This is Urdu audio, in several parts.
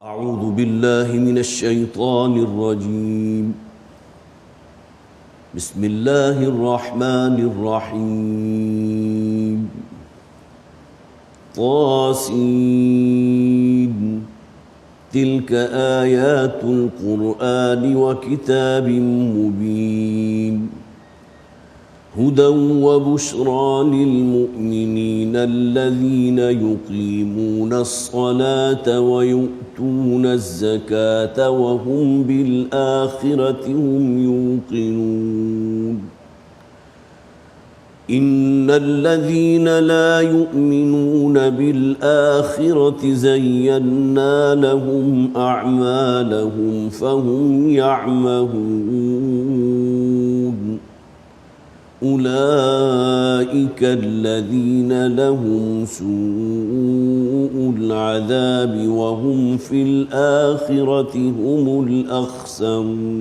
اعوذ باللہ من الشیطان الرجیم بسم اللہ الرحمن الرحیم طاسین تلک آیات القرآن وکتاب مبین هدى وبشرى للمؤمنين الذين يقيمون الصلاة ويؤتون الزكاة وهم بالآخرة هم يوقنون إن الذين لا يؤمنون بالآخرة زينا لهم أعمالهم فهم يعمهون أولئك الذين لهم سوء العذاب وهم في الآخرة هم الأخسرون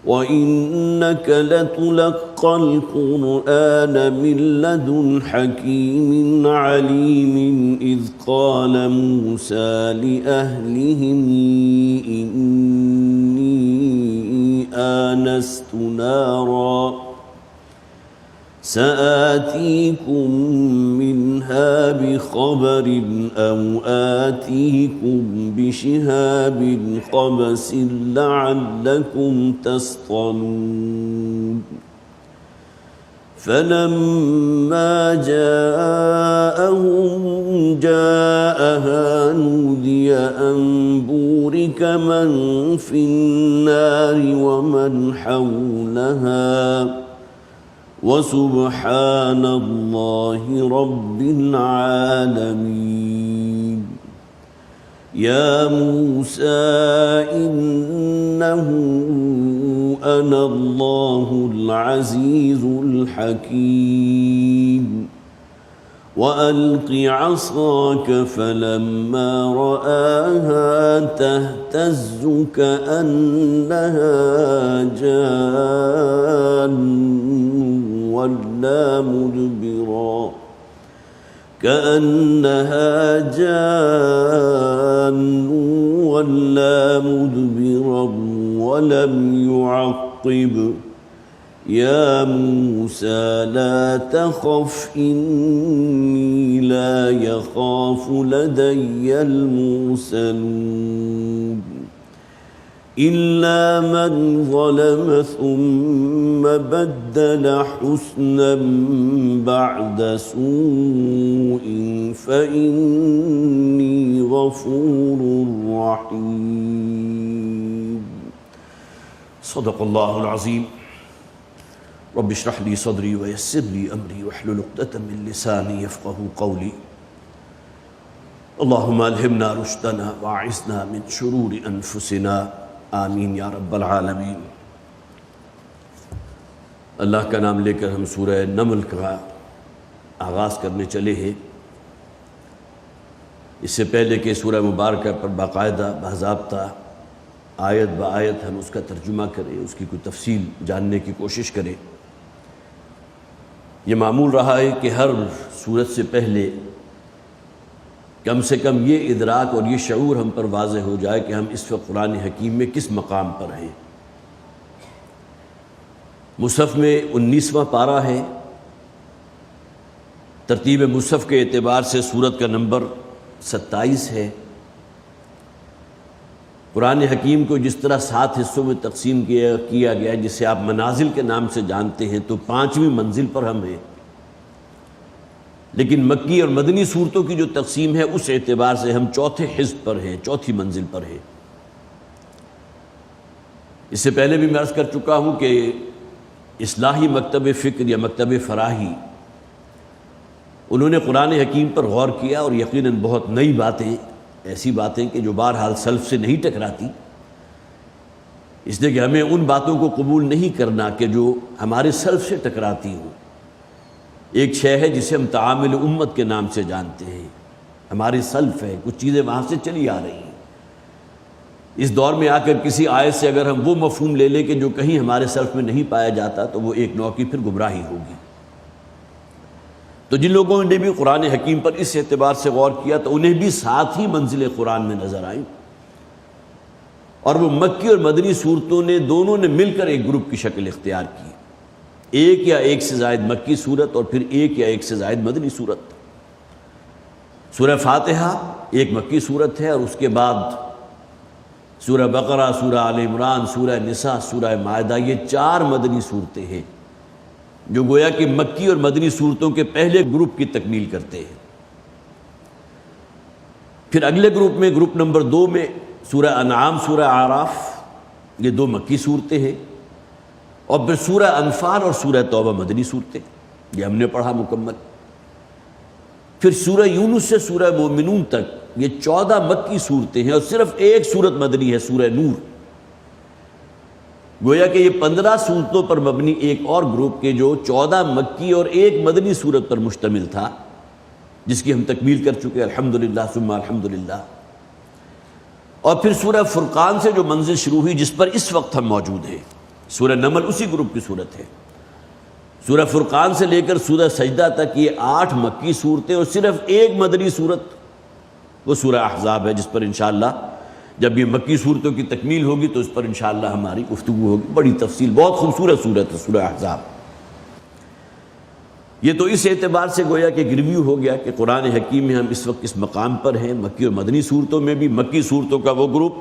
وإنك لتلقى القرآن من لدن حكيم عليم إذ قال موسى لأهلهم آنست نارا سآتيكم منها بخبر أو آتيكم بشهاب قبس لعلكم تصطلون فلما جاءها نودي أن بورك من في النار ومن حولها وسبحان الله رب العالمين يا موسى إنه أنا الله العزيز الحكيم وألق عصاك فلما رآها تهتز كأنها جان ولا مدبرا ولم يعقب يا موسى لا تخف إني لا يخاف لدي المرسلون إلا من ظلم ثم بدل حسنا بعد سوء فإني غفور رحيم صدق الله العظيم رب اشرح لي صدري ويسر لي أمري واحلل عقدة من لساني يفقهوا قولي اللهم ألهمنا رشدنا وأعصمنا من شرور أنفسنا آمین یا رب العالمین۔ اللہ کا نام لے کر ہم سورہ نمل کا آغاز کرنے چلے ہیں۔ اس سے پہلے کہ سورہ مبارکہ پر باقاعدہ باضابطہ آیت بآیت ہم اس کا ترجمہ کریں، اس کی کوئی تفصیل جاننے کی کوشش کریں، یہ معمول رہا ہے کہ ہر سورت سے پہلے کم سے کم یہ ادراک اور یہ شعور ہم پر واضح ہو جائے کہ ہم اس وقت قرآن حکیم میں کس مقام پر ہیں۔ مصحف میں 19واں پارہ ہے، ترتیب مصحف کے اعتبار سے سورت کا نمبر 27 ہے۔ قرآن حکیم کو جس طرح 7 حصوں میں تقسیم کیا گیا ہے، جسے آپ منازل کے نام سے جانتے ہیں، تو 5ویں منزل پر ہم ہیں، لیکن مکی اور مدنی صورتوں کی جو تقسیم ہے اس اعتبار سے ہم 4تھے حزب پر ہیں، 4تھی منزل پر ہیں۔ اس سے پہلے بھی میں عرض کر چکا ہوں کہ اصلاحی مکتب فکر یا مکتب فراہی انہوں نے قرآن حکیم پر غور کیا، اور یقیناً بہت نئی باتیں، ایسی باتیں کہ جو بہرحال سلف سے نہیں ٹکراتی، اس لیے کہ ہمیں ان باتوں کو قبول نہیں کرنا کہ جو ہمارے سلف سے ٹکراتی ہوں۔ ایک شے ہے جسے ہم تعامل امت کے نام سے جانتے ہیں، ہمارے سلف ہے، کچھ چیزیں وہاں سے چلی آ رہی ہیں۔ اس دور میں آ کر کسی آیت سے اگر ہم وہ مفہوم لے لیں کہ جو کہیں ہمارے سلف میں نہیں پایا جاتا، تو وہ ایک نوع کی پھر گمراہی ہوگی۔ تو تو جن لوگوں نے بھی قرآن حکیم پر اس اعتبار سے غور کیا تو انہیں بھی ساتھ ہی منزل قرآن میں نظر آئیں، اور وہ مکی اور مدنی صورتوں نے دونوں نے مل کر ایک گروپ کی شکل اختیار کی، ایک یا ایک سے زائد مکی صورت اور پھر ایک یا ایک سے زائد مدنی صورت۔ سورہ فاتحہ ایک مکی صورت ہے، اور اس کے بعد سورہ بقرہ، سورہ آل عمران، سورہ نساء، سورہ مائدہ، یہ 4 مدنی صورتیں ہیں جو گویا کہ مکی اور مدنی صورتوں کے پہلے گروپ کی تکمیل کرتے ہیں۔ پھر اگلے گروپ میں، گروپ نمبر 2 میں سورہ انعام، سورہ اعراف، یہ 2 مکی صورتیں ہیں، اور پھر سورہ انفال اور سورہ توبہ مدنی صورتیں، یہ ہم نے پڑھا مکمل۔ پھر سورہ یونس سے سورہ مومنون تک یہ 14 مکی صورتیں ہیں، اور صرف ایک صورت مدنی ہے، سورہ نور۔ گویا کہ یہ 15 صورتوں پر مبنی ایک اور گروپ کے جو 14 مکی اور ایک مدنی صورت پر مشتمل تھا، جس کی ہم تکمیل کر چکے الحمدللہ ثم الحمدللہ۔ اور پھر سورہ فرقان سے جو منزل شروع ہوئی جس پر اس وقت ہم موجود ہیں، سورہ نمل اسی گروپ کی صورت ہے۔ سورہ فرقان سے لے کر سورہ سجدہ تک یہ 8 مکی صورتیں اور صرف ایک مدنی صورت، وہ سورہ احزاب ہے، جس پر انشاءاللہ جب یہ مکی صورتوں کی تکمیل ہوگی تو اس پر انشاءاللہ ہماری گفتگو ہوگی، بڑی تفصیل، بہت خوبصورت صورت ہے سورہ احزاب۔ یہ تو اس اعتبار سے گویا کہ ریویو ہو گیا کہ قرآن حکیم میں ہم اس وقت اس مقام پر ہیں۔ مکی اور مدنی صورتوں میں بھی مکی صورتوں کا وہ گروپ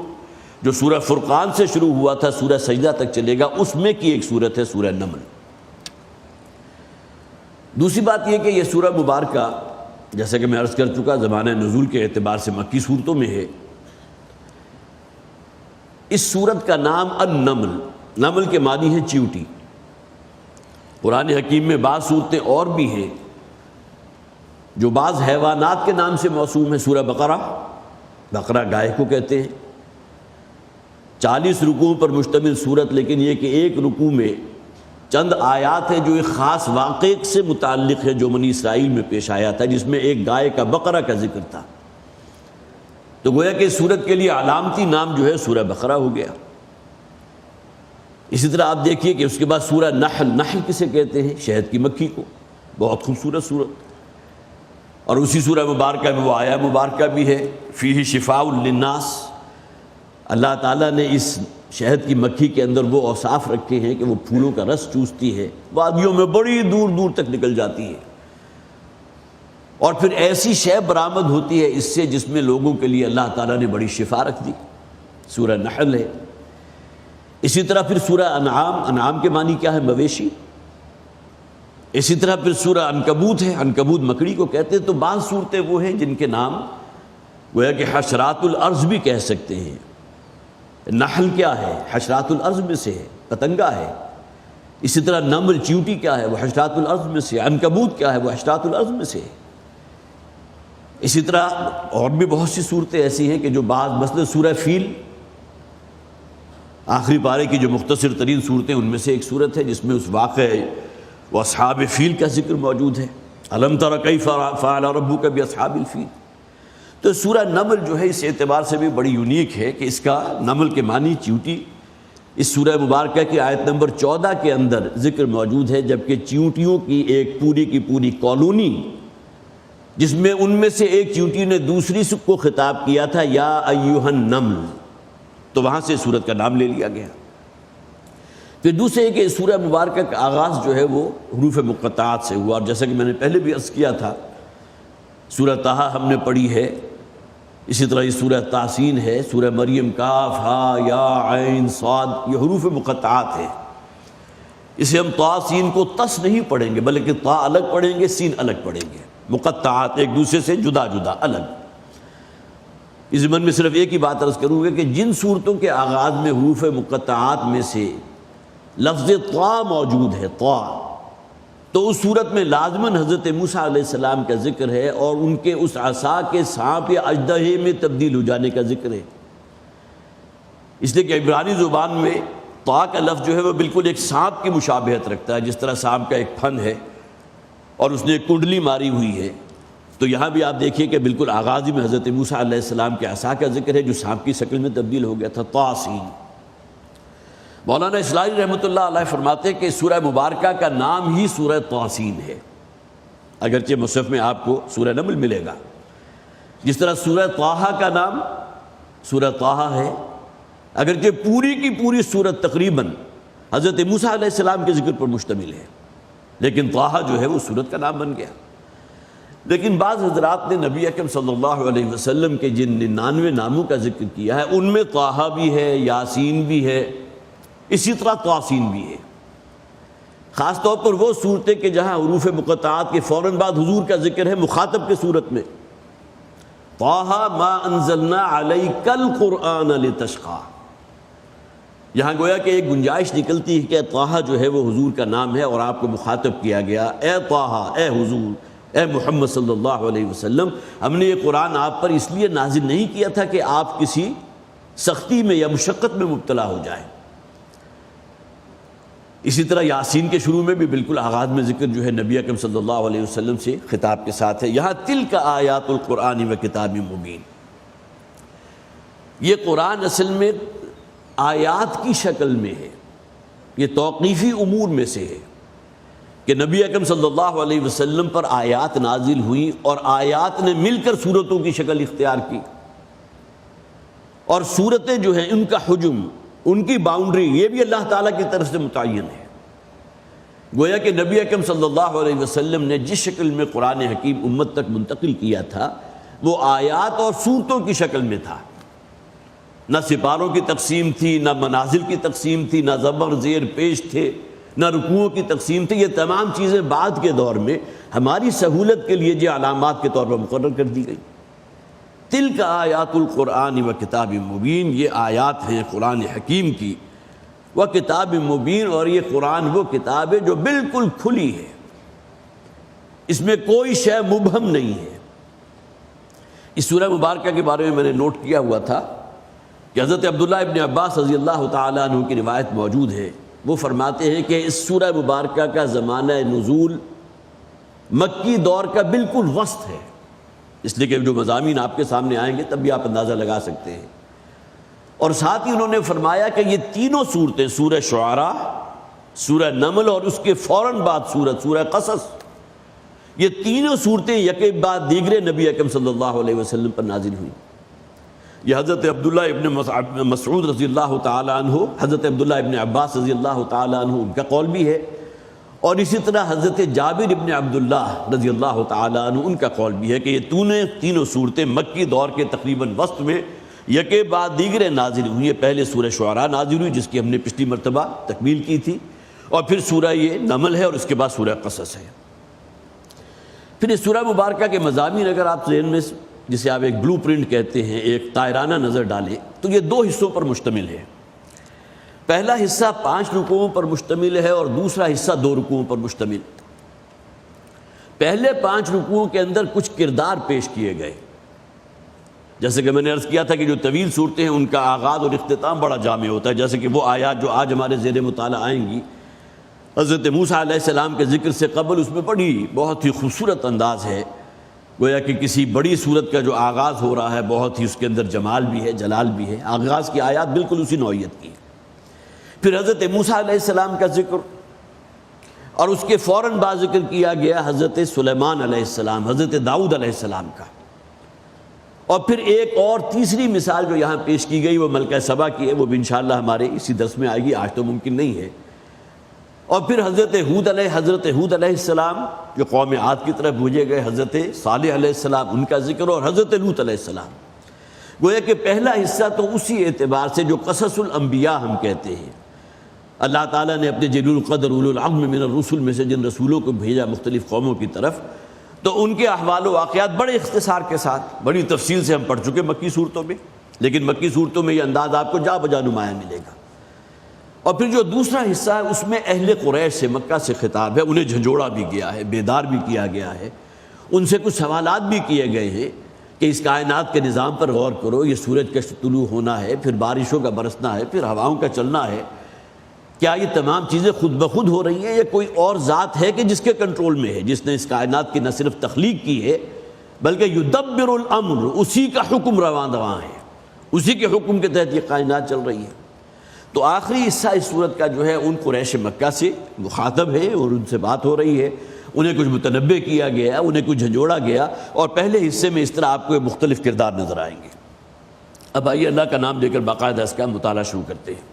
جو سورہ فرقان سے شروع ہوا تھا سورہ سجدہ تک چلے گا، اس میں کی ایک صورت ہے سورہ نمل۔ دوسری بات یہ کہ یہ سورہ مبارکہ جیسا کہ میں عرض کر چکا زمانہ نزول کے اعتبار سے مکی صورتوں میں ہے۔ اس سورت کا نام النمل، نمل کے معنی ہے چیوٹی۔ قرآن حکیم میں بعض صورتیں اور بھی ہیں جو بعض حیوانات کے نام سے موسوم ہیں۔ سورہ بقرہ، بقرہ گائے کو کہتے ہیں، 40 رکوعوں پر مشتمل صورت، لیکن یہ کہ ایک رکوع میں چند آیات ہیں جو ایک خاص واقعے سے متعلق ہے جو بنی اسرائیل میں پیش آیا تھا، جس میں ایک گائے کا، بقرہ کا ذکر تھا۔ تو گویا کہ سورت کے لیے علامتی نام جو ہے سورہ بقرہ ہو گیا۔ اسی طرح آپ دیکھیے کہ اس کے بعد سورہ نحل، نحل کسے کہتے ہیں؟ شہد کی مکھی کو، بہت خوبصورت صورت۔ اور اسی سورہ مبارکہ میں وہ آیا مبارکہ بھی ہے، فیہ شفاء للناس۔ اللہ تعالیٰ نے اس شہد کی مکھی کے اندر وہ اوصاف رکھے ہیں کہ وہ پھولوں کا رس چوستی ہے، وادیوں میں بڑی دور دور تک نکل جاتی ہے، اور پھر ایسی شے برآمد ہوتی ہے اس سے جس میں لوگوں کے لیے اللہ تعالیٰ نے بڑی شفا رکھ دی، سورہ نحل ہے۔ اسی طرح پھر سورہ انعام، انعام کے معنی کیا ہے؟ مویشی۔ اسی طرح پھر سورہ عنکبوت ہے، عنکبوت مکڑی کو کہتے ہیں۔ تو بعض صورتیں وہ ہیں جن کے نام گویا کہ حشرات الارض بھی کہہ سکتے ہیں۔ نحل کیا ہے؟ حشرات الارض میں سے ہے، پتنگا ہے۔ اسی طرح نمل، چیوٹی کیا ہے؟ وہ حشرات الارض میں سے ہے۔ عنکبوت کیا ہے؟ وہ حشرات الارض میں سے ہے۔ اسی طرح اور بھی بہت سی صورتیں ایسی ہیں کہ جو بعض، مثلا سورہ فیل، آخری پارے کی جو مختصر ترین صورتیں ان میں سے ایک صورت ہے جس میں اس واقعے و اصحاب فیل کا ذکر موجود ہے۔ الم تر کیف فعل ربک باصحاب الفیل۔ تو سورہ نمل جو ہے اس اعتبار سے بھی بڑی یونیک ہے کہ اس کا نمل کے معنی چیونٹی، اس سورہ مبارکہ کی آیت نمبر 14 کے اندر ذکر موجود ہے، جبکہ چیونٹیوں کی ایک پوری کی پوری کالونی، جس میں ان میں سے ایک چیونٹی نے دوسری کو خطاب کیا تھا، یا ایھا النمل، تو وہاں سے سورت کا نام لے لیا گیا۔ پھر دوسرے کہ سورہ مبارکہ کا آغاز جو ہے وہ حروف مقطعات سے ہوا، اور جیسا کہ میں نے پہلے بھی عرض کیا تھا سورہ طٰہٰ ہم نے پڑھی ہے، اسی طرح یہ سورہ طاسین ہے، سورہ مریم، کاف ہا یا عین صاد، یہ حروف مقطعات ہیں۔ اسے ہم طاسین کو تس نہیں پڑھیں گے بلکہ طا الگ پڑھیں گے، سین الگ پڑھیں گے، مقطعات ایک دوسرے سے جدا جدا الگ۔ اس ضمن میں صرف ایک ہی بات عرض کروں گا کہ جن صورتوں کے آغاز میں حروف مقطعات میں سے لفظ طا موجود ہے، طا، تو اس صورت میں لازماً حضرت موسیٰ علیہ السلام کا ذکر ہے اور ان کے اس عصا کے سانپ یا اژدہے میں تبدیل ہو جانے کا ذکر ہے۔ اس لیے کہ عبرانی زبان میں طا کا لفظ جو ہے وہ بالکل ایک سانپ کی مشابہت رکھتا ہے، جس طرح سانپ کا ایک پھن ہے اور اس نے ایک کنڈلی ماری ہوئی ہے، تو یہاں بھی آپ دیکھیے کہ بالکل آغاز میں حضرت موسیٰ علیہ السلام کے عصا کا ذکر ہے جو سانپ کی شکل میں تبدیل ہو گیا تھا، طاسین۔ مولانا اسلائی رحمۃ اللہ علیہ فرماتے ہیں کہ سورہ مبارکہ کا نام ہی سورہ طاسین ہے۔ اگرچہ مصحف میں آپ کو سورہ نمل ملے گا. جس طرح سورہ طٰہٰ کا نام سورہ طٰہٰ ہے، اگرچہ پوری کی پوری سورت تقریباً حضرت موسیٰ علیہ السلام کے ذکر پر مشتمل ہے، لیکن طٰہٰ جو ہے وہ سورت کا نام بن گیا. لیکن بعض حضرات نے نبی اکرم صلی اللہ علیہ وسلم کے جن 99 ناموں کا ذکر کیا ہے ان میں طٰہٰ بھی ہے، یاسین بھی ہے، اسی طرح طاسین بھی ہے. خاص طور پر وہ صورتیں کہ جہاں حروف مقطعات کے فوراً بعد حضور کا ذکر ہے مخاطب کے صورت میں، طٰہٰ ما انزلنا علیک القرآن لتشقیٰ. یہاں گویا کہ ایک گنجائش نکلتی ہے کہ طٰہٰ جو ہے وہ حضور کا نام ہے اور آپ کو مخاطب کیا گیا، اے طٰہٰ، اے حضور، اے محمد صلی اللہ علیہ وسلم، ہم نے یہ قرآن آپ پر اس لیے نازل نہیں کیا تھا کہ آپ کسی سختی میں یا مشقت میں مبتلا ہو جائیں. اسی طرح یاسین کے شروع میں بھی بالکل آغاز میں ذکر جو ہے نبی اکرم صلی اللہ علیہ وسلم سے خطاب کے ساتھ ہے. یہاں تلک آیات القرآن و کتاب مبین. یہ قرآن اصل میں آیات کی شکل میں ہے، یہ توقیفی امور میں سے ہے کہ نبی اکرم صلی اللہ علیہ وسلم پر آیات نازل ہوئی اور آیات نے مل کر سورتوں کی شکل اختیار کی، اور سورتیں جو ہیں ان کا حجم، ان کی باؤنڈری یہ بھی اللہ تعالیٰ کی طرف سے متعین ہے. گویا کہ نبی اکرم صلی اللہ علیہ وسلم نے جس شکل میں قرآن حکیم امت تک منتقل کیا تھا وہ آیات اور سورتوں کی شکل میں تھا. نہ سپاروں کی تقسیم تھی، نہ منازل کی تقسیم تھی، نہ زبر زیر پیش تھے، نہ رکوعوں کی تقسیم تھی. یہ تمام چیزیں بعد کے دور میں ہماری سہولت کے لیے جو علامات کے طور پر مقرر کر دی گئی. تلک آیات القرآن و کتاب مبین، یہ آیات ہیں قرآن حکیم کی، و کتاب مبین، اور یہ قرآن وہ کتاب ہے جو بالکل کھلی ہے، اس میں کوئی شے مبہم نہیں ہے. اس سورہ مبارکہ کے بارے میں نے نوٹ کیا ہوا تھا کہ حضرت عبداللہ ابن عباس رضی اللہ تعالیٰ عنہ کی روایت موجود ہے. وہ فرماتے ہیں کہ اس سورہ مبارکہ کا زمانہ نزول مکی دور کا بالکل وسط ہے، اس لیے کہ جو مضامین آپ کے سامنے آئیں گے تب بھی آپ اندازہ لگا سکتے ہیں. اور ساتھ ہی انہوں نے فرمایا کہ یہ تینوں صورتیں، سورہ شعراء، سورہ نمل اور اس کے فوراً بعد سورہ قصص، یہ تینوں صورتیں یکے بعد دیگرے نبی اکرم صلی اللہ علیہ وسلم پر نازل ہوئیں. یہ حضرت عبداللہ ابن مسعود رضی اللہ تعالیٰ عنہ، حضرت عبداللہ ابن عباس رضی اللہ تعالیٰ عنہ ان کا قول بھی ہے، اور اسی طرح حضرت جابر ابن عبداللہ رضی اللہ تعالیٰ عنہ ان کا قول بھی ہے کہ یہ تینوں صورتیں مکی دور کے تقریباً وسط میں یکے بعد دیگرے نازل ہوئی ہیں. پہلے سورہ شعراء نازل ہوئی جس کی ہم نے پچھلی مرتبہ تکمیل کی تھی، اور پھر سورہ یہ نمل ہے، اور اس کے بعد سورہ قصص ہے. پھر اس سورہ مبارکہ کے مضامین اگر آپ ذہن میں، جسے آپ ایک بلو پرنٹ کہتے ہیں، ایک طائرانہ نظر ڈالیں تو یہ 2 حصوں پر مشتمل ہے. پہلا حصہ 5 رکوعوں پر مشتمل ہے اور دوسرا حصہ 2 رکوعوں پر مشتمل. پہلے 5 رکوعوں کے اندر کچھ کردار پیش کیے گئے، جیسے کہ میں نے عرض کیا تھا کہ جو طویل صورتیں ہیں ان کا آغاز اور اختتام بڑا جامع ہوتا ہے. جیسے کہ وہ آیات جو آج ہمارے زیر مطالعہ آئیں گی، حضرت موسیٰ علیہ السلام کے ذکر سے قبل اس میں بڑی بہت ہی خوبصورت انداز ہے، گویا کہ کسی بڑی صورت کا جو آغاز ہو رہا ہے بہت ہی اس کے اندر جمال بھی ہے، جلال بھی ہے. آغاز کی آیات بالکل اسی نوعیت کی. پھر حضرت موسیٰ علیہ السلام کا ذکر، اور اس کے فوراً بعد ذکر کیا گیا حضرت سلیمان علیہ السلام، حضرت داؤد علیہ السلام کا. اور پھر ایک اور تیسری مثال جو یہاں پیش کی گئی وہ ملکہ سبا کی ہے، وہ بھی انشاءاللہ ہمارے اسی درس میں آئے گی، آج تو ممکن نہیں ہے. اور پھر حضرت ہود علیہ السلام جو قوم عاد کی طرف بھیجے گئے، حضرت صالح علیہ السلام ان کا ذکر، اور حضرت لوط علیہ السلام. گویا کہ پہلا حصہ تو اسی اعتبار سے جو قصص الانبیاء ہم کہتے ہیں، اللہ تعالیٰ نے اپنے جلیل القدر اولو العزم من الرسل میں سے جن رسولوں کو بھیجا مختلف قوموں کی طرف، تو ان کے احوال و واقعات بڑے اختصار کے ساتھ بڑی تفصیل سے ہم پڑھ چکے مکی صورتوں میں، لیکن مکی صورتوں میں یہ انداز آپ کو جا بجا نمایاں ملے گا. اور پھر جو دوسرا حصہ ہے اس میں اہل قریش سے، مکہ سے خطاب ہے، انہیں جھنجھوڑا بھی گیا ہے، بیدار بھی کیا گیا ہے، ان سے کچھ سوالات بھی کیے گئے ہیں کہ اس کائنات کے نظام پر غور کرو، یہ سورج کا طلوع ہونا ہے، پھر بارشوں کا برسنا ہے، پھر ہواؤں کا چلنا ہے، کیا یہ تمام چیزیں خود بخود ہو رہی ہیں یا کوئی اور ذات ہے کہ جس کے کنٹرول میں ہے، جس نے اس کائنات کی نہ صرف تخلیق کی ہے بلکہ یدبر الامر، اسی کا حکم رواں دواں ہے، اسی کے حکم کے تحت یہ کائنات چل رہی ہے. تو آخری حصہ اس صورت کا جو ہے ان قریش مکہ سے مخاطب ہے اور ان سے بات ہو رہی ہے. انہیں کچھ متنبع کیا گیا، انہیں کچھ جھنجھوڑا گیا، اور پہلے حصے میں اس طرح آپ کو مختلف کردار نظر آئیں گے۔ اب آئیے اللہ کا نام لے کر باقاعدہ اس کا مطالعہ شروع کرتے ہیں۔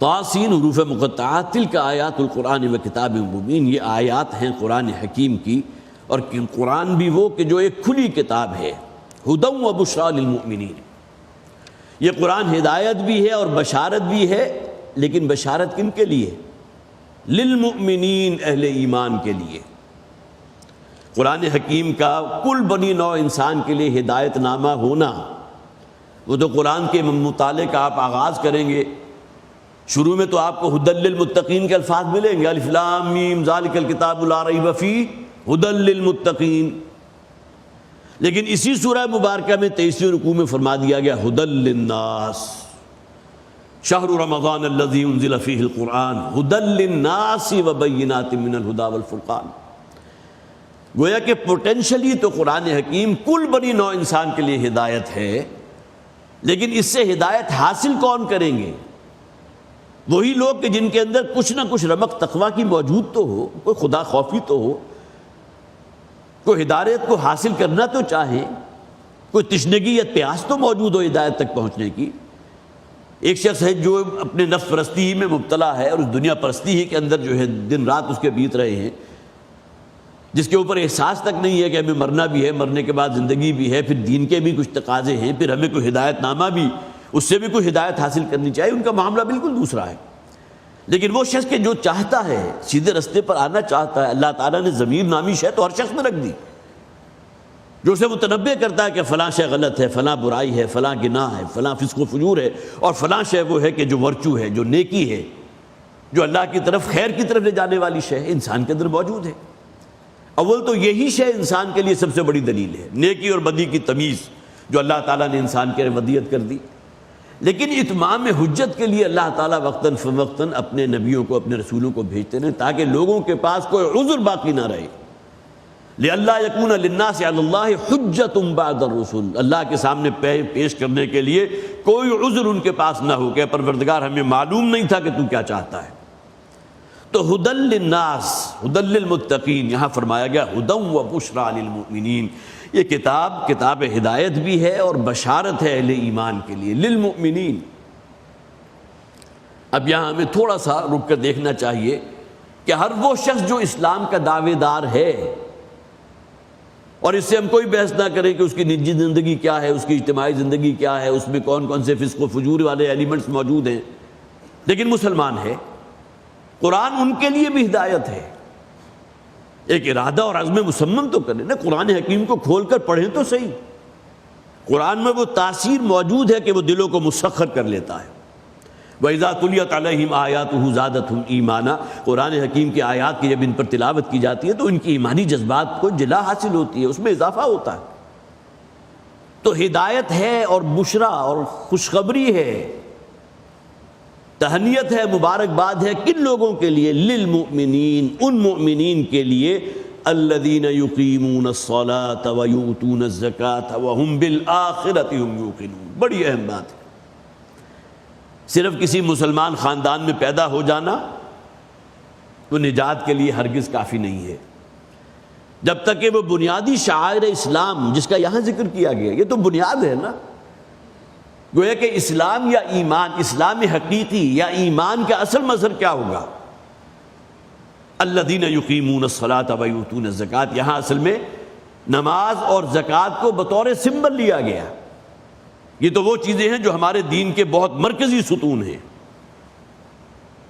طاسین حروف مقطعات، تلک آیات القرآن و کتاب مبین، یہ آیات ہیں قرآن حکیم کی، اور قرآن بھی وہ کہ جو ایک کھلی کتاب ہے، ہدی و بشریٰ للمؤمنین۔ یہ قرآن ہدایت بھی ہے اور بشارت بھی ہے، لیکن بشارت کن کے لیے؟ للمؤمنین، اہل ایمان کے لیے۔ قرآن حکیم کا کل بنی نوع انسان کے لیے ہدایت نامہ ہونا، وہ تو قرآن کے مطالعے کا آپ آغاز کریں گے، شروع میں تو آپ کو ھدی للمتقین کے الفاظ ملیں گے، الف لام میم ذالک الکتاب لا ریب فیہ ھدی للمتقین، لیکن اسی سورہ مبارکہ میں 23ویں رکوع میں فرما دیا گیا ھدی للناس، شہر رمضان الذی انزل فیہ القرآن ھدی للناس وبینات من الھدی والفرقان۔ گویا کہ پوٹینشلی تو قرآن حکیم کل بنی نوع انسان کے لیے ہدایت ہے، لیکن اس سے ہدایت حاصل کون کریں گے؟ وہی لوگ کہ جن کے اندر کچھ نہ کچھ رمق تقویٰ کی موجود تو ہو، کوئی خدا خوفی تو ہو، کوئی ہدایت کو حاصل کرنا تو چاہیں، کوئی تشنگی یا پیاس تو موجود ہو ہدایت تک پہنچنے کی۔ ایک شخص ہے جو اپنے نفس پرستی ہی میں مبتلا ہے اور اس دنیا پرستی ہی کے اندر جو ہے دن رات اس کے بیت رہے ہیں، جس کے اوپر احساس تک نہیں ہے کہ ہمیں مرنا بھی ہے، مرنے کے بعد زندگی بھی ہے، پھر دین کے بھی کچھ تقاضے ہیں، پھر ہمیں کوئی ہدایت نامہ بھی، اس سے بھی کوئی ہدایت حاصل کرنی چاہیے، ان کا معاملہ بالکل دوسرا ہے۔ لیکن وہ شخص کہ جو چاہتا ہے، سیدھے رستے پر آنا چاہتا ہے، اللہ تعالیٰ نے ضمیر نامی شے تو ہر شخص میں رکھ دی، جو اسے متنبع کرتا ہے کہ فلاں شے غلط ہے، فلاں برائی ہے، فلاں گناہ ہے، فلاں فسق و فجور ہے، اور فلاں شے وہ ہے کہ جو ورچو ہے، جو نیکی ہے، جو اللہ کی طرف، خیر کی طرف لے جانے والی شے انسان کے اندر موجود ہے۔ اول تو یہی شے انسان کے لیے سب سے بڑی دلیل ہے، نیکی اور بدی کی تمیز جو اللہ تعالیٰ نے انسان کے لیے ودیت کر دی۔ لیکن اتمام حجت کے لیے اللہ تعالیٰ وقتاً فوقتاً اپنے نبیوں کو، اپنے رسولوں کو بھیجتے ہیں تاکہ لوگوں کے پاس کوئی عذر باقی نہ رہے، لئلا یکون للناس علی اللہ حجۃ بعد الرسل، اللہ کے سامنے پیش کرنے کے لیے کوئی عذر ان کے پاس نہ ہو کہ پروردگار ہمیں معلوم نہیں تھا کہ تو کیا چاہتا ہے۔ تو ھدی للناس، ھدی للمتقین، یہاں فرمایا گیا ھدی و بشریٰ للمؤمنین، یہ کتاب ہدایت بھی ہے اور بشارت ہے اہل ایمان کے لیے، للمؤمنین۔ اب یہاں ہمیں تھوڑا سا رک کر دیکھنا چاہیے کہ ہر وہ شخص جو اسلام کا دعوے دار ہے، اور اس سے ہم کوئی بحث نہ کریں کہ اس کی نجی زندگی کیا ہے، اس کی اجتماعی زندگی کیا ہے، اس میں کون کون سے فسق و فجور والے ایلیمنٹس موجود ہیں، لیکن مسلمان ہے، قرآن ان کے لیے بھی ہدایت ہے۔ ایک ارادہ اور عزم مصمم تو کریں نا، قرآن حکیم کو کھول کر پڑھیں تو صحیح، قرآن میں وہ تاثیر موجود ہے کہ وہ دلوں کو مسخر کر لیتا ہے۔ وَإِذَا تُلِيَتْ عَلَيْهِمْ آيَاتُهُ زَادَتْهُمْ إِيمَانًا، قرآن حکیم کی آیات کی جب ان پر تلاوت کی جاتی ہے تو ان کی ایمانی جذبات کو جلا حاصل ہوتی ہے، اس میں اضافہ ہوتا ہے۔ تو ہدایت ہے اور بشرا اور خوشخبری ہے، تہنیت ہے، مبارکباد ہے، کن لوگوں کے لیے؟ للمؤمنین، ان مؤمنین کے لیے الذین یقیمون الصلاة ویؤتون الزکاة وہم بالآخرۃ ہم یوقنون۔ بڑی اہم بات ہے، صرف کسی مسلمان خاندان میں پیدا ہو جانا تو نجات کے لیے ہرگز کافی نہیں ہے، جب تک کہ وہ بنیادی شعائر اسلام جس کا یہاں ذکر کیا گیا، یہ تو بنیاد ہے نا، گویا کہ اسلام یا ایمان، اسلام حقیقی یا ایمان کا اصل مظہر کیا ہوگا؟ الذین یقیمون الصلاۃ ویؤتون الزکاۃ، یہاں اصل میں نماز اور زکوٰۃ کو بطور سمبل لیا گیا۔ یہ تو وہ چیزیں ہیں جو ہمارے دین کے بہت مرکزی ستون ہیں۔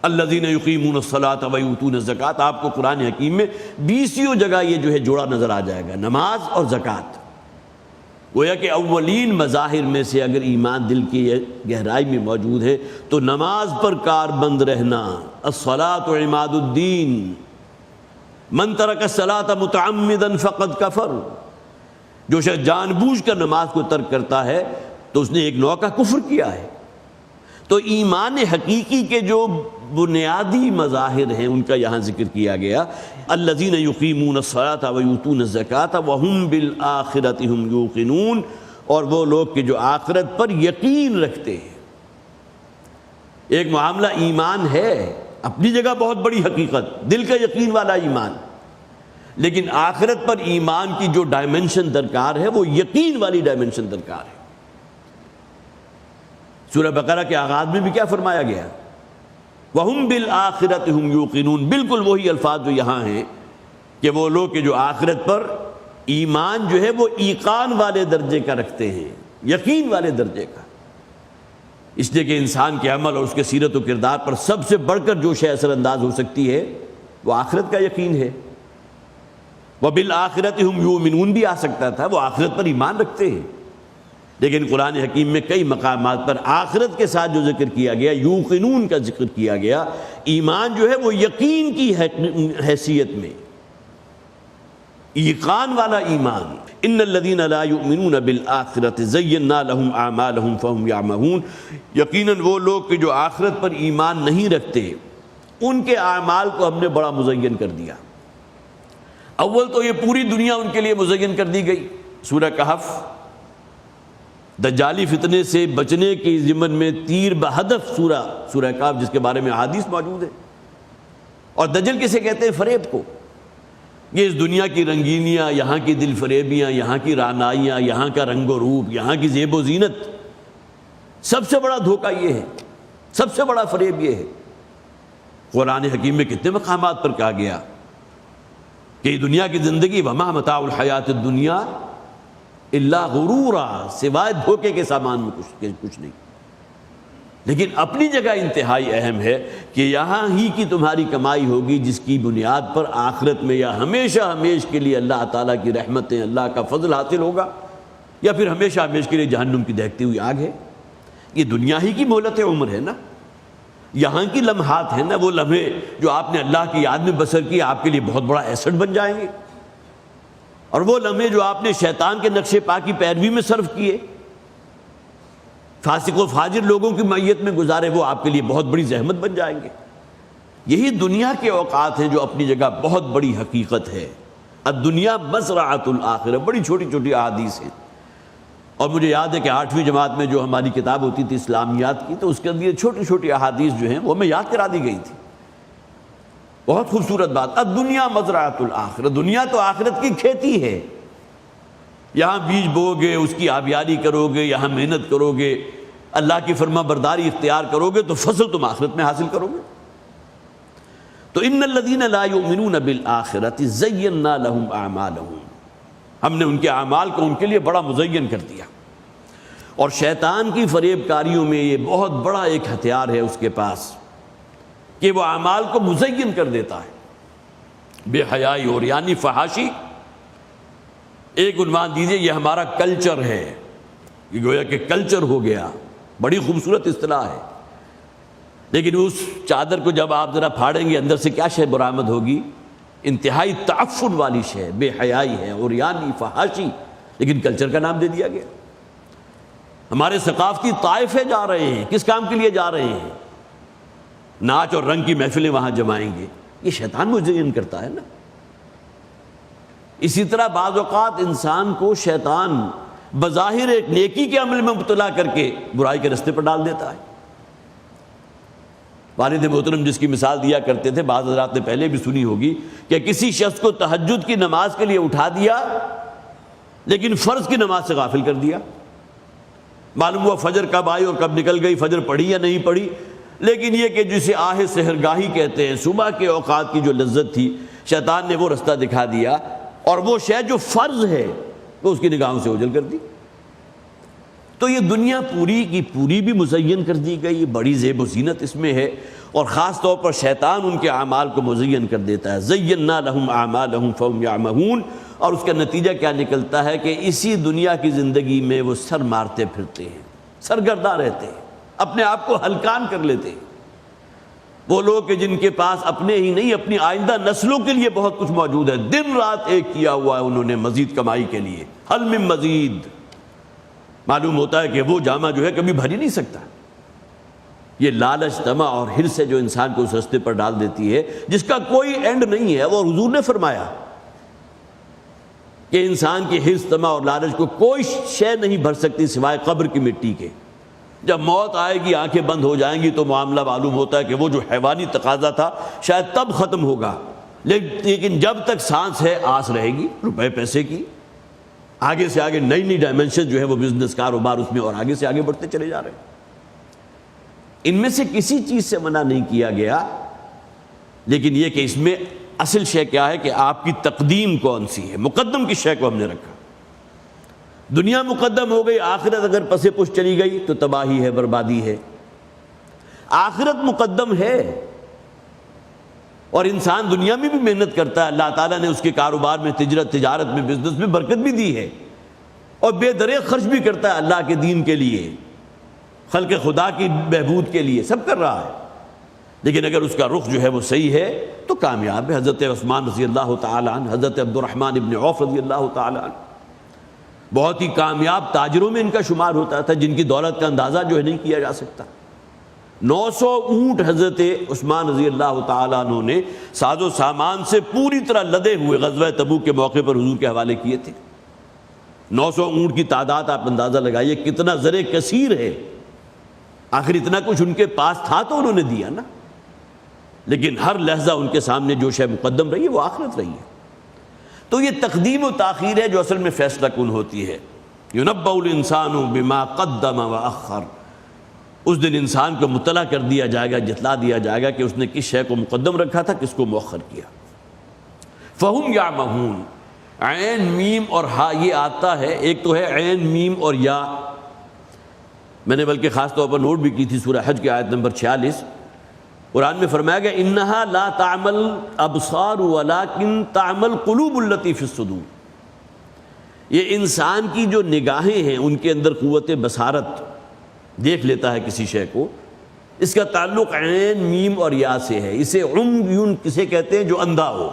الذین یقیمون الصلاۃ ویؤتون الزکاۃ، آپ کو قرآن حکیم میں 20 جگہ یہ جو ہے جوڑا نظر آ جائے گا، نماز اور زکوٰۃ۔ گویا کہ اولین مظاہر میں سے اگر ایمان دل کی گہرائی میں موجود ہے تو نماز پر کار بند رہنا، الصلاۃ عماد الدین، من ترک الصلاۃ متعمدا فقد کفر، جو شخص جان بوجھ کر نماز کو ترک کرتا ہے تو اس نے ایک نوع کا کفر کیا ہے۔ تو ایمان حقیقی کے جو بنیادی مظاہر ہیں ان کا یہاں ذکر کیا گیا، الذین یقیمون الصلاۃ ویؤتون الزکاۃ وہم بالآخرۃ ہم یوقنون، اور وہ لوگ کہ جو آخرت پر یقین رکھتے ہیں۔ ایک معاملہ ایمان ہے، اپنی جگہ بہت بڑی حقیقت، دل کا یقین والا ایمان، لیکن آخرت پر ایمان کی جو ڈائمنشن درکار ہے وہ یقین والی ڈائمنشن درکار ہے۔ سورہ بقرہ کے آغاز میں بھی کیا فرمایا گیا؟ وَهُمْ بِالْآخِرَةِ هُمْ يُوقِنُونَ، بالکل وہی الفاظ جو یہاں ہیں کہ وہ لوگ کہ جو آخرت پر ایمان جو ہے وہ ایقان والے درجے کا رکھتے ہیں، یقین والے درجے کا۔ اس لیے کہ انسان کے عمل اور اس کے سیرت و کردار پر سب سے بڑھ کر جو شے اثر انداز ہو سکتی ہے وہ آخرت کا یقین ہے۔ وَبِالْآخِرَةِ هُمْ يُؤْمِنُونَ بھی آ سکتا تھا، وہ آخرت پر ایمان رکھتے ہیں، لیکن قرآن حکیم میں کئی مقامات پر آخرت کے ساتھ جو ذکر کیا گیا، یوقنون کا ذکر کیا گیا، ایمان جو ہے وہ یقین کی حیثیت میں، ایقان والا ایمان۔ ان الذین لا یؤمنون بالآخرۃ زینا لهم اعمالهم فهم یعمہون، یقیناً وہ لوگ کہ جو آخرت پر ایمان نہیں رکھتے ان کے اعمال کو ہم نے بڑا مزین کر دیا۔ اول تو یہ پوری دنیا ان کے لیے مزین کر دی گئی۔ سورہ کہف دجالی فتنے سے بچنے کے ضمن میں تیر بہدف سورہ کہف، جس کے بارے میں احادیث موجود ہے۔ اور دجل کسے کہتے ہیں؟ فریب کو۔ یہ اس دنیا کی رنگینیاں، یہاں کی دل فریبیاں، یہاں کی رعنائیاں، یہاں کا رنگ و روپ، یہاں کی زیب و زینت، سب سے بڑا دھوکہ یہ ہے، سب سے بڑا فریب یہ ہے۔ قرآن حکیم میں کتنے مقامات پر کہا گیا کہ دنیا کی زندگی وما متاع الحیات الدنیا الا غرورا، سوائے دھوکے کے سامان میں کچھ نہیں۔ لیکن اپنی جگہ انتہائی اہم ہے کہ یہاں ہی کی تمہاری کمائی ہوگی جس کی بنیاد پر آخرت میں یا ہمیشہ ہمیش کے لیے اللہ تعالیٰ کی رحمتیں، اللہ کا فضل حاصل ہوگا، یا پھر ہمیشہ ہمیش کے لیے جہنم کی دہکتی ہوئی آگ ہے۔ یہ دنیا ہی کی مہلت عمر ہے نا، یہاں کی لمحات ہیں نا، وہ لمحے جو آپ نے اللہ کی یاد میں بسر کی آپ کے لیے بہت بڑا ایسٹ بن جائیں گے، اور وہ لمحے جو آپ نے شیطان کے نقش پا کی پیروی میں صرف کیے، فاسق و فاجر لوگوں کی معیت میں گزارے، وہ آپ کے لیے بہت بڑی زحمت بن جائیں گے۔ یہی دنیا کے اوقات ہیں جو اپنی جگہ بہت بڑی حقیقت ہے۔ الدنیا مزرعۃ الآخرہ، بڑی چھوٹی چھوٹی احادیث ہیں۔ اور مجھے یاد ہے کہ 8ویں جماعت میں جو ہماری کتاب ہوتی تھی اسلامیات کی، تو اس کے اندر یہ چھوٹی چھوٹی احادیث جو ہیں وہ ہمیں یاد کرا دی گئی تھی۔ بہت خوبصورت بات، الدنیا مزرعۃ الآخرہ، دنیا تو آخرت کی کھیتی ہے۔ یہاں بیج بو گے، اس کی آبیاری کرو گے، یہاں محنت کرو گے، اللہ کی فرما برداری اختیار کرو گے تو فصل تم آخرت میں حاصل کرو گے۔ تو ان الذین لا یؤمنون بالآخرۃ زینا لهم اعمالهم، ہم نے ان کے اعمال کو ان کے لیے بڑا مزین کر دیا۔ اور شیطان کی فریب کاریوں میں یہ بہت بڑا ایک ہتھیار ہے اس کے پاس کہ وہ اعمال کو مزین کر دیتا ہے۔ بے حیائی اور یعنی فحاشی، ایک عنوان دیجئے یہ ہمارا کلچر ہے، یہ گویا کہ کلچر ہو گیا، بڑی خوبصورت اصطلاح ہے، لیکن اس چادر کو جب آپ ذرا پھاڑیں گے اندر سے کیا شے برآمد ہوگی؟ انتہائی تعفن والی شے، بے حیائی ہے اور یعنی فحاشی، لیکن کلچر کا نام دے دیا گیا۔ ہمارے ثقافتی طائفے جا رہے ہیں، کس کام کے لیے جا رہے ہیں؟ ناچ اور رنگ کی محفلیں وہاں جمائیں گے، یہ شیطان مزین کرتا ہے نا۔ اسی طرح بعض اوقات انسان کو شیطان بظاہر ایک نیکی کے عمل میں مبتلا کر کے برائی کے رستے پر ڈال دیتا ہے۔ والد محترم جس کی مثال دیا کرتے تھے، بعض حضرات نے پہلے بھی سنی ہوگی، کہ کسی شخص کو تہجد کی نماز کے لیے اٹھا دیا لیکن فرض کی نماز سے غافل کر دیا۔ معلوم ہوا فجر کب آئی اور کب نکل گئی، فجر پڑھی یا نہیں پڑھی، لیکن یہ کہ جسے آہ سحرگاہی کہتے ہیں، صبح کے اوقات کی جو لذت تھی، شیطان نے وہ رستہ دکھا دیا اور وہ شے جو فرض ہے وہ اس کی نگاہوں سے اوجھل کر دی۔ تو یہ دنیا پوری کی پوری بھی مزین کر دی گئی، بڑی زیب و زینت اس میں ہے، اور خاص طور پر شیطان ان کے اعمال کو مزین کر دیتا ہے۔ زینا لهم اعمالهم فهم یعمہون، اور اس کا نتیجہ کیا نکلتا ہے کہ اسی دنیا کی زندگی میں وہ سر مارتے پھرتے ہیں، سرگرداں رہتے ہیں، اپنے آپ کو ہلکان کر لیتے ہیں۔ وہ لوگ کہ جن کے پاس اپنے ہی نہیں اپنی آئندہ نسلوں کے لیے بہت کچھ موجود ہے، دن رات ایک کیا ہوا ہے انہوں نے مزید کمائی کے لیے، حل من مزید، معلوم ہوتا ہے کہ وہ جامع جو ہے کبھی بھر ہی نہیں سکتا۔ یہ لالچ، طمع اور حرص سے جو انسان کو اس رستے پر ڈال دیتی ہے جس کا کوئی اینڈ نہیں ہے، اور حضور نے فرمایا کہ انسان کی حرص، طمع اور لالچ کو کوئی شے نہیں بھر سکتی سوائے قبر کی مٹی کے۔ جب موت آئے گی، آنکھیں بند ہو جائیں گی، تو معاملہ معلوم ہوتا ہے کہ وہ جو حیوانی تقاضا تھا شاید تب ختم ہوگا، لیکن جب تک سانس ہے آس رہے گی روپے پیسے کی، آگے سے آگے نئی نئی ڈائمنشن جو ہے وہ بزنس کاروبار اس میں اور آگے سے آگے بڑھتے چلے جا رہے ہیں۔ ان میں سے کسی چیز سے منع نہیں کیا گیا، لیکن یہ کہ اس میں اصل شے کیا ہے کہ آپ کی تقدیم کون سی ہے، مقدم کس شے کو ہم نے رکھا۔ دنیا مقدم ہو گئی، آخرت اگر پسے پش چلی گئی تو تباہی ہے، بربادی ہے۔ آخرت مقدم ہے، اور انسان دنیا میں بھی محنت کرتا ہے، اللہ تعالیٰ نے اس کے کاروبار میں، تجارت میں، بزنس میں برکت بھی دی ہے، اور بے دریغ خرچ بھی کرتا ہے اللہ کے دین کے لیے، خلق خدا کی بہبود کے لیے، سب کر رہا ہے۔ لیکن اگر اس کا رخ جو ہے وہ صحیح ہے تو کامیاب ہے۔ حضرت عثمان رضی اللہ تعالیٰ عنہ، حضرت عبد الرحمن ابن عوف رضی اللہ تعالیٰ عنہ بہت ہی کامیاب تاجروں میں ان کا شمار ہوتا تھا، جن کی دولت کا اندازہ جو ہے نہیں کیا جا سکتا۔ 900 اونٹ حضرت عثمان رضی اللہ تعالیٰ عنہ نے ساز و سامان سے پوری طرح لدے ہوئے غزوہ تبوک کے موقع پر حضور کے حوالے کیے تھے۔ 900 اونٹ کی تعداد آپ اندازہ لگائیے کتنا زر کثیر ہے۔ آخر اتنا کچھ ان کے پاس تھا تو انہوں نے دیا نا، لیکن ہر لحظہ ان کے سامنے جو شے مقدم رہی ہے وہ آخرت رہی ہے۔ تو یہ تقدیم و تاخیر ہے جو اصل میں فیصلہ کن ہوتی ہے۔ یُنَبَّأُ الْإِنسَانُ بِمَا قَدَّمَ وَأَخَّرَ، اس دن انسان کو مطلع کر دیا جائے گا، جتلا دیا جائے گا کہ اس نے کس شے کو مقدم رکھا تھا، کس کو مؤخر کیا۔ فَهُمْ يَعْمَهُونَ، عین میم اور ہا یہ آتا ہے، ایک تو ہے عین میم اور یا، میں نے بلکہ خاص طور پر نوٹ بھی کی تھی سورہ حج کی آیت نمبر 46، قرآن میں فرمایا گیا اِنَّهَا لَا تَعْمَلْ أَبْصَارُ وَلَكِنْ تَعْمَلْ قُلُوبُ الَّتِي فِي الصُّدُورِ، یہ انسان کی جو نگاہیں ہیں ان کے اندر قوت بصارت، دیکھ لیتا ہے کسی شے کو، اس کا تعلق عین میم اور یا سے ہے۔ اسے عمي کسے کہتے ہیں؟ جو اندھا ہو،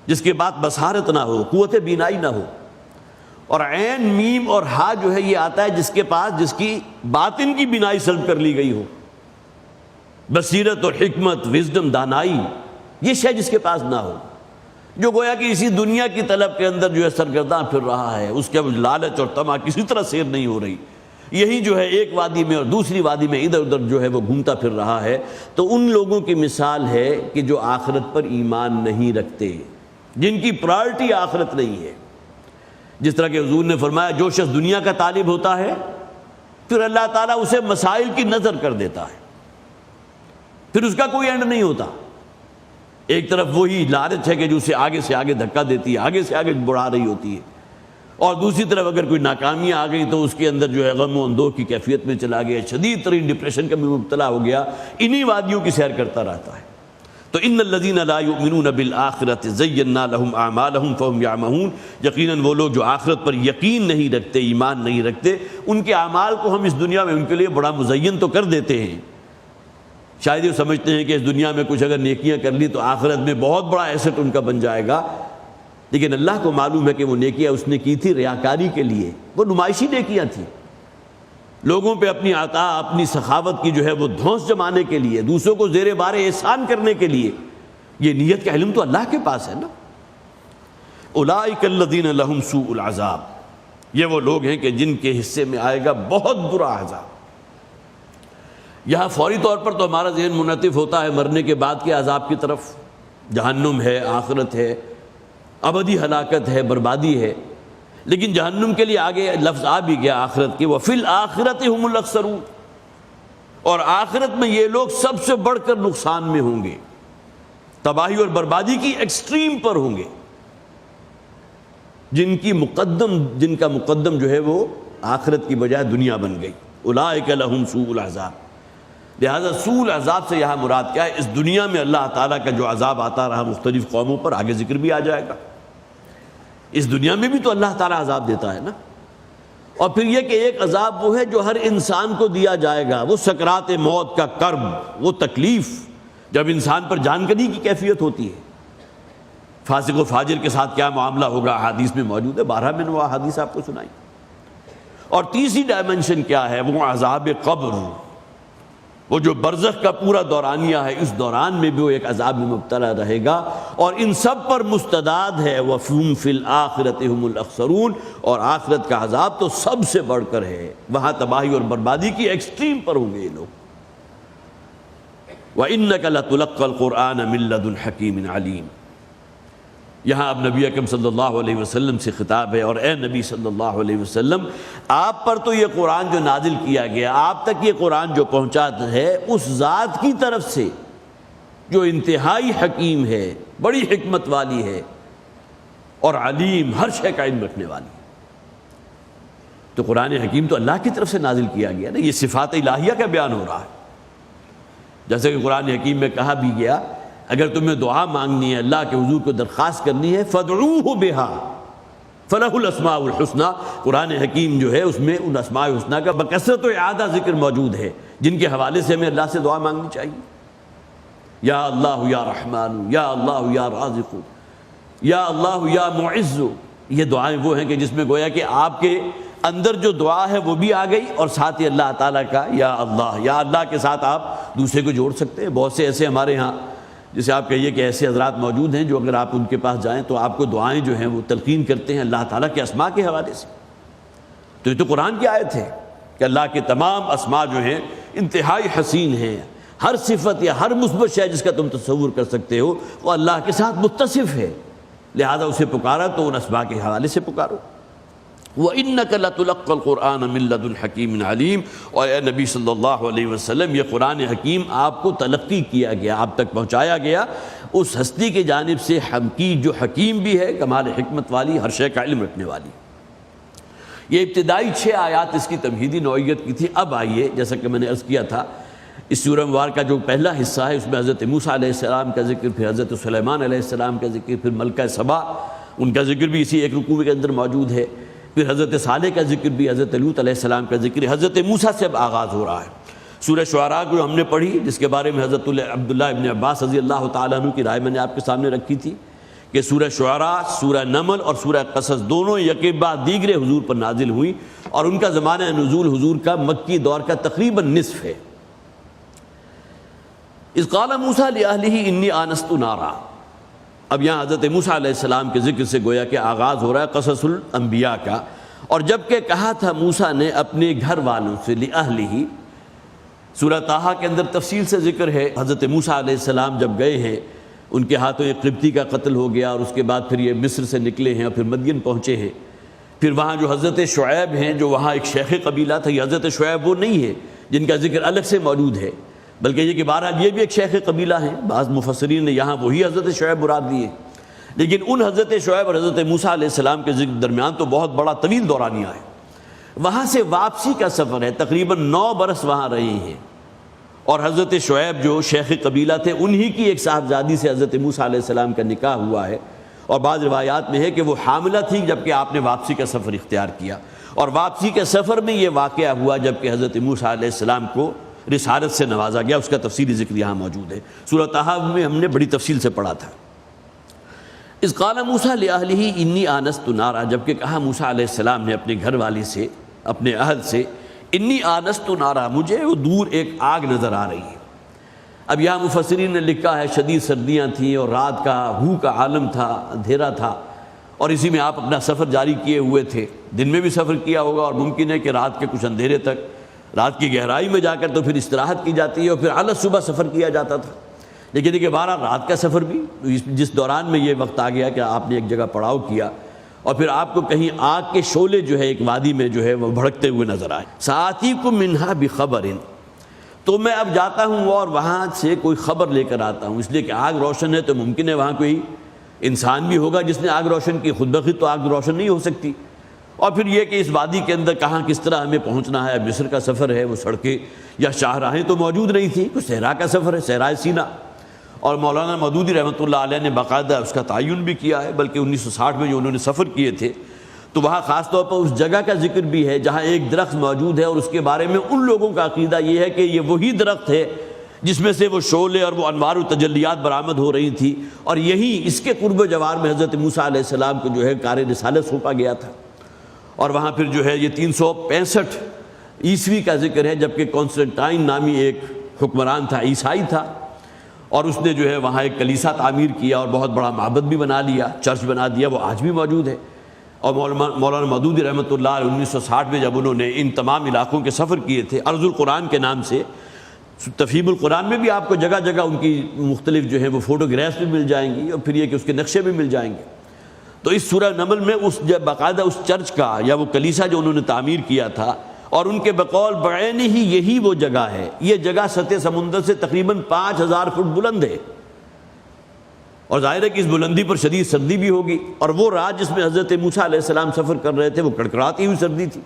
جس کے بعد بصارت نہ ہو، قوت بینائی نہ ہو۔ اور عین میم اور ہا جو ہے یہ آتا ہے جس کے پاس، جس کی باطن کی بینائی سلب کر لی گئی ہو، بصیرت اور حکمت، وزڈم، دانائی، یہ شے جس کے پاس نہ ہو، جو گویا کہ اسی دنیا کی طلب کے اندر جو ہے سرگرداں پھر رہا ہے، اس کے لالچ اور طمع کسی طرح سیر نہیں ہو رہی، یہی جو ہے ایک وادی میں اور دوسری وادی میں ادھر ادھر جو ہے وہ گھومتا پھر رہا ہے۔ تو ان لوگوں کی مثال ہے کہ جو آخرت پر ایمان نہیں رکھتے، جن کی پرائرٹی آخرت نہیں ہے۔ جس طرح کہ حضور نے فرمایا جو شخص دنیا کا طالب ہوتا ہے پھر اللہ تعالیٰ اسے مسائل کی نظر کر دیتا ہے، پھر اس کا کوئی اینڈ نہیں ہوتا۔ ایک طرف وہی لالچ ہے کہ جو اسے آگے سے آگے دھکا دیتی ہے، آگے سے آگے بڑھا رہی ہوتی ہے، اور دوسری طرف اگر کوئی ناکامیاں آ گئی تو اس کے اندر جو ہے غم و اندوہ کی کیفیت میں چلا گیا، شدید ترین ڈپریشن کا بھی مبتلا ہو گیا، انہی وادیوں کی سیر کرتا رہتا ہے۔ تو ان الذین لا یؤمنون بالآخرۃ زینا لهم اعمالهم فهم یعمہون، یقیناً وہ لوگ جو آخرت پر یقین نہیں رکھتے، ایمان نہیں رکھتے، ان کے اعمال کو ہم اس دنیا میں ان کے لیے بڑا مزین تو کر دیتے ہیں۔ شاید یہ سمجھتے ہیں کہ اس دنیا میں کچھ اگر نیکیاں کر لی تو آخرت میں بہت بڑا ایسٹ ان کا بن جائے گا، لیکن اللہ کو معلوم ہے کہ وہ نیکیاں اس نے کی تھی ریاکاری کے لیے، وہ نمائشی نیکیاں تھیں، لوگوں پہ اپنی عطا، اپنی سخاوت کی جو ہے وہ دھونس جمانے کے لیے، دوسروں کو زیر بار احسان کرنے کے لیے۔ یہ نیت کا علم تو اللہ کے پاس ہے نا۔ اولئک الذین لہم سوء العذاب، یہ وہ لوگ ہیں کہ جن کے حصے میں آئے گا بہت برا عذاب۔ یہاں فوری طور پر تو ہمارا ذہن منعطف ہوتا ہے مرنے کے بعد کے عذاب کی طرف، جہنم ہے، آخرت ہے، ابدی ہلاکت ہے، بربادی ہے، لیکن جہنم کے لیے آگے لفظ آ بھی گیا آخرت کے، وَفِي الْآخِرَةِ هُمُ الْأَخْسَرُونَ، اور آخرت میں یہ لوگ سب سے بڑھ کر نقصان میں ہوں گے، تباہی اور بربادی کی ایکسٹریم پر ہوں گے، جن کا مقدم جو ہے وہ آخرت کی بجائے دنیا بن گئی۔ اولئک لہم سوء العذاب، لہذا سوء العذاب سے یہاں مراد کیا ہے؟ اس دنیا میں اللہ تعالیٰ کا جو عذاب آتا رہا مختلف قوموں پر، آگے ذکر بھی آ جائے گا، اس دنیا میں بھی تو اللہ تعالیٰ عذاب دیتا ہے نا۔ اور پھر یہ کہ ایک عذاب وہ ہے جو ہر انسان کو دیا جائے گا، وہ سکرات موت کا کرب، وہ تکلیف جب انسان پر جان کنی کی کیفیت ہوتی ہے۔ فاسق و فاجر کے ساتھ کیا معاملہ ہوگا احادیث میں موجود ہے، 12 میں وہ احادیث آپ کو سنائی۔ اور تیسری ڈائمنشن کیا ہے؟ وہ عذاب قبر، وہ جو برزخ کا پورا دورانیہ ہے، اس دوران میں بھی وہ ایک عذاب میں مبتلا رہے گا، اور ان سب پر مستعد ہے وَهُمْ فِي الْآخِرَةِ هُمُ الْأَخْسَرُونَ، اور آخرت کا عذاب تو سب سے بڑھ کر ہے، وہاں تباہی اور بربادی کی ایکسٹریم پر ہوں گے یہ لوگ۔ وَإِنَّكَ لَتُلَقَّى الْقُرْآنَ مِن لَّدُنْ حَكِيمٍ عَلِيمٍ، یہاں اب نبی اکرم صلی اللہ علیہ وسلم سے خطاب ہے، اور اے نبی صلی اللہ علیہ وسلم، آپ پر تو یہ قرآن جو نازل کیا گیا، آپ تک یہ قرآن جو پہنچا ہے، اس ذات کی طرف سے جو انتہائی حکیم ہے، بڑی حکمت والی ہے، اور علیم، ہر شے کا علم رکھنے والی ہے۔ تو قرآن حکیم تو اللہ کی طرف سے نازل کیا گیا نا، یہ صفات الہیہ کا بیان ہو رہا ہے۔ جیسے کہ قرآن حکیم میں کہا بھی گیا، اگر تمہیں دعا مانگنی ہے، اللہ کے حضور کو درخواست کرنی ہے، فَادْعُوهُ بِهَا فَلَهُ الْأَسْمَاءُ الْحُسْنَى، قرآن حکیم جو ہے اس میں ان اسماء الحسنہ کا بکثرت و اعادہ ذکر موجود ہے، جن کے حوالے سے ہمیں اللہ سے دعا مانگنی چاہیے۔ یا اللہ یا رحمان، یا اللہ یا رازق، یا اللہ یا معز، یہ دعائیں وہ ہیں کہ جس میں گویا کہ آپ کے اندر جو دعا ہے وہ بھی آ گئی، اور ساتھ ہی اللہ تعالیٰ کا یا اللہ کے ساتھ آپ دوسرے کو جوڑ سکتے ہیں۔ بہت سے ایسے ہمارے ہاں، جسے آپ کہیے کہ ایسے حضرات موجود ہیں جو اگر آپ ان کے پاس جائیں تو آپ کو دعائیں جو ہیں وہ تلقین کرتے ہیں اللہ تعالیٰ کے اسماء کے حوالے سے۔ تو یہ تو قرآن کی آیت ہے کہ اللہ کے تمام اسماء جو ہیں انتہائی حسین ہیں، ہر صفت یا ہر مثبت شے جس کا تم تصور کر سکتے ہو وہ اللہ کے ساتھ متصف ہے، لہذا اسے پکارا تو ان اسماء کے حوالے سے پکارو۔ وَإِنَّكَ لَتُلَقَّى الْقُرْآنَ مِن لَّدُنْ حَكِيمٍ عَلِيمٍ، اور اے نبی صلی اللہ علیہ وسلم، یہ قرآن حکیم آپ کو تلقی کیا گیا، آپ تک پہنچایا گیا اس ہستی کی جانب سے حکیم جو حکیم بھی ہے، کمال حکمت والی، ہر شے کا علم رکھنے والی۔ یہ ابتدائی 6 آیات اس کی تمہیدی نوعیت کی تھی۔ اب آئیے، جیسا کہ میں نے عرض کیا تھا، اس سورہ مبارکہ کا جو پہلا حصہ ہے اس میں حضرت موسیٰ علیہ السلام کا ذکر، پھر حضرت سلیمان علیہ السلام کا ذکر، پھر ملکہ سبا، ان کا ذکر بھی اسی ایک رکوع کے اندر موجود ہے، پھر حضرت صالح کا ذکر بھی، حضرت لوط علیہ السلام کا ذکر، حضرت موسیٰ سے اب آغاز ہو رہا ہے۔ سورہ شعراء کو ہم نے پڑھی، جس کے بارے میں حضرت عبداللہ ابن عباس رضی اللہ تعالیٰ عنہ کی رائے میں نے آپ کے سامنے رکھی تھی کہ سورہ شعراء، سورہ نمل اور سورہ قصص دونوں یکے بعد دیگرے حضور پر نازل ہوئی، اور ان کا زمانہ نزول حضور کا مکی دور کا تقریباً نصف ہے۔ اذ قال موسیٰ لأہلہ انی آنست نارا، اب یہاں حضرت موسیٰ علیہ السلام کے ذکر سے گویا کہ آغاز ہو رہا ہے قصص الانبیاء کا، اور جب کہ کہا تھا موسیٰ نے اپنے گھر والوں سے، لأہلہ، سورہ طٰہٰ کے اندر تفصیل سے ذکر ہے۔ حضرت موسیٰ علیہ السلام جب گئے ہیں، ان کے ہاتھوں ایک قبطی کا قتل ہو گیا، اور اس کے بعد پھر یہ مصر سے نکلے ہیں اور پھر مدین پہنچے ہیں، پھر وہاں جو حضرت شعیب ہیں جو وہاں ایک شیخ قبیلہ تھا، یہ حضرت شعیب وہ نہیں ہے جن کا ذکر الگ سے موجود ہے، بلکہ یہ کہ بہرحال یہ بھی ایک شیخ قبیلہ ہیں، بعض مفسرین نے یہاں وہی حضرت شعیب مراد لیے، لیکن ان حضرت شعیب اور حضرت موسیٰ علیہ السلام کے ذکر درمیان تو بہت بڑا طویل دورانیہ ہے۔ وہاں سے واپسی کا سفر ہے، تقریباً 9 برس وہاں رہے ہیں، اور حضرت شعیب جو شیخ قبیلہ تھے انہی کی ایک صاحبزادی سے حضرت موسیٰ علیہ السلام کا نکاح ہوا ہے، اور بعض روایات میں ہے کہ وہ حاملہ تھی جبکہ آپ نے واپسی کا سفر اختیار کیا، اور واپسی کے سفر میں یہ واقعہ ہوا جبکہ حضرت موسیٰ علیہ السلام کو رسالت سے نوازا گیا، اس کا تفصیلی ذکر یہاں موجود ہے، سورہ طٰہٰ میں ہم نے بڑی تفصیل سے پڑھا تھا۔ اذ قال موسیٰ لأہلہ انی آنست نارا، جبکہ کہا موسیٰ علیہ السلام نے اپنے گھر والی سے، اپنے اہل سے، انی آنست نارا، مجھے وہ دور ایک آگ نظر آ رہی ہے۔ اب یہاں مفسرین نے لکھا ہے شدید سردیاں تھیں اور رات کا ہو کا عالم تھا، اندھیرا تھا، اور اسی میں آپ اپنا سفر جاری کیے ہوئے تھے، دن میں بھی سفر کیا ہوگا، اور ممکن ہے کہ رات کے کچھ اندھیرے تک، رات کی گہرائی میں جا کر تو پھر استراحت کی جاتی ہے اور پھر اعلیٰ صبح سفر کیا جاتا تھا، لیکن دیکھیے 12 رات کا سفر بھی، جس دوران میں یہ وقت آ گیا کہ آپ نے ایک جگہ پڑاؤ کیا، اور پھر آپ کو کہیں آگ کے شعلے جو ہے ایک وادی میں جو ہے وہ بھڑکتے ہوئے نظر آئے۔ سآتیکم منہا بخبر، تو میں اب جاتا ہوں اور وہاں سے کوئی خبر لے کر آتا ہوں، اس لیے کہ آگ روشن ہے تو ممکن ہے وہاں کوئی انسان بھی ہوگا جس نے آگ روشن کی، خود بخود تو آگ روشن نہیں ہو سکتی، اور پھر یہ کہ اس وادی کے اندر کہاں کس طرح ہمیں پہنچنا ہے، مصر کا سفر ہے، وہ سڑکیں یا شاہراہیں تو موجود نہیں تھیں، کوئی صحرا کا سفر ہے، صحرائے سینا، اور مولانا مودودی رحمۃ اللہ علیہ نے باقاعدہ اس کا تعین بھی کیا ہے، بلکہ 1960 میں جو انہوں نے سفر کیے تھے تو وہاں خاص طور پر اس جگہ کا ذکر بھی ہے جہاں ایک درخت موجود ہے، اور اس کے بارے میں ان لوگوں کا عقیدہ یہ ہے کہ یہ وہی درخت ہے جس میں سے وہ شعلے اور وہ انوار و تجلیات برآمد ہو رہی تھی، اور یہی اس کے قرب و جوار میں حضرت موسیٰ علیہ السلام کو جو ہے کار رسالت سونپا گیا تھا، اور وہاں پھر جو ہے یہ 365 عیسوی کا ذکر ہے، جبکہ کانسٹنٹائن نامی ایک حکمران تھا، عیسائی تھا، اور اس نے جو ہے وہاں ایک کلیسا تعمیر کیا اور بہت بڑا معبد بھی بنا لیا، چرچ بنا دیا، وہ آج بھی موجود ہے۔ اور مولانا مودودی رحمۃ اللہ علیہ 1960 میں جب انہوں نے ان تمام علاقوں کے سفر کیے تھے، ارض القرآن کے نام سے، تفہیم القرآن میں بھی آپ کو جگہ جگہ ان کی مختلف جو ہے وہ فوٹوگرافس بھی مل جائیں گی، اور پھر یہ کہ اس کے نقشے بھی مل جائیں گے۔ تو اس سورہ نمل میں اس باقاعدہ اس چرچ کا یا وہ کلیسا جو انہوں نے تعمیر کیا تھا، اور ان کے بقول بعین ہی یہی وہ جگہ ہے، یہ جگہ سطح سمندر سے تقریباً 5000 فٹ بلند ہے، اور ظاہر ہے کہ اس بلندی پر شدید سردی بھی ہوگی، اور وہ رات جس میں حضرت موسیٰ علیہ السلام سفر کر رہے تھے وہ کڑکڑاتی ہوئی سردی تھی،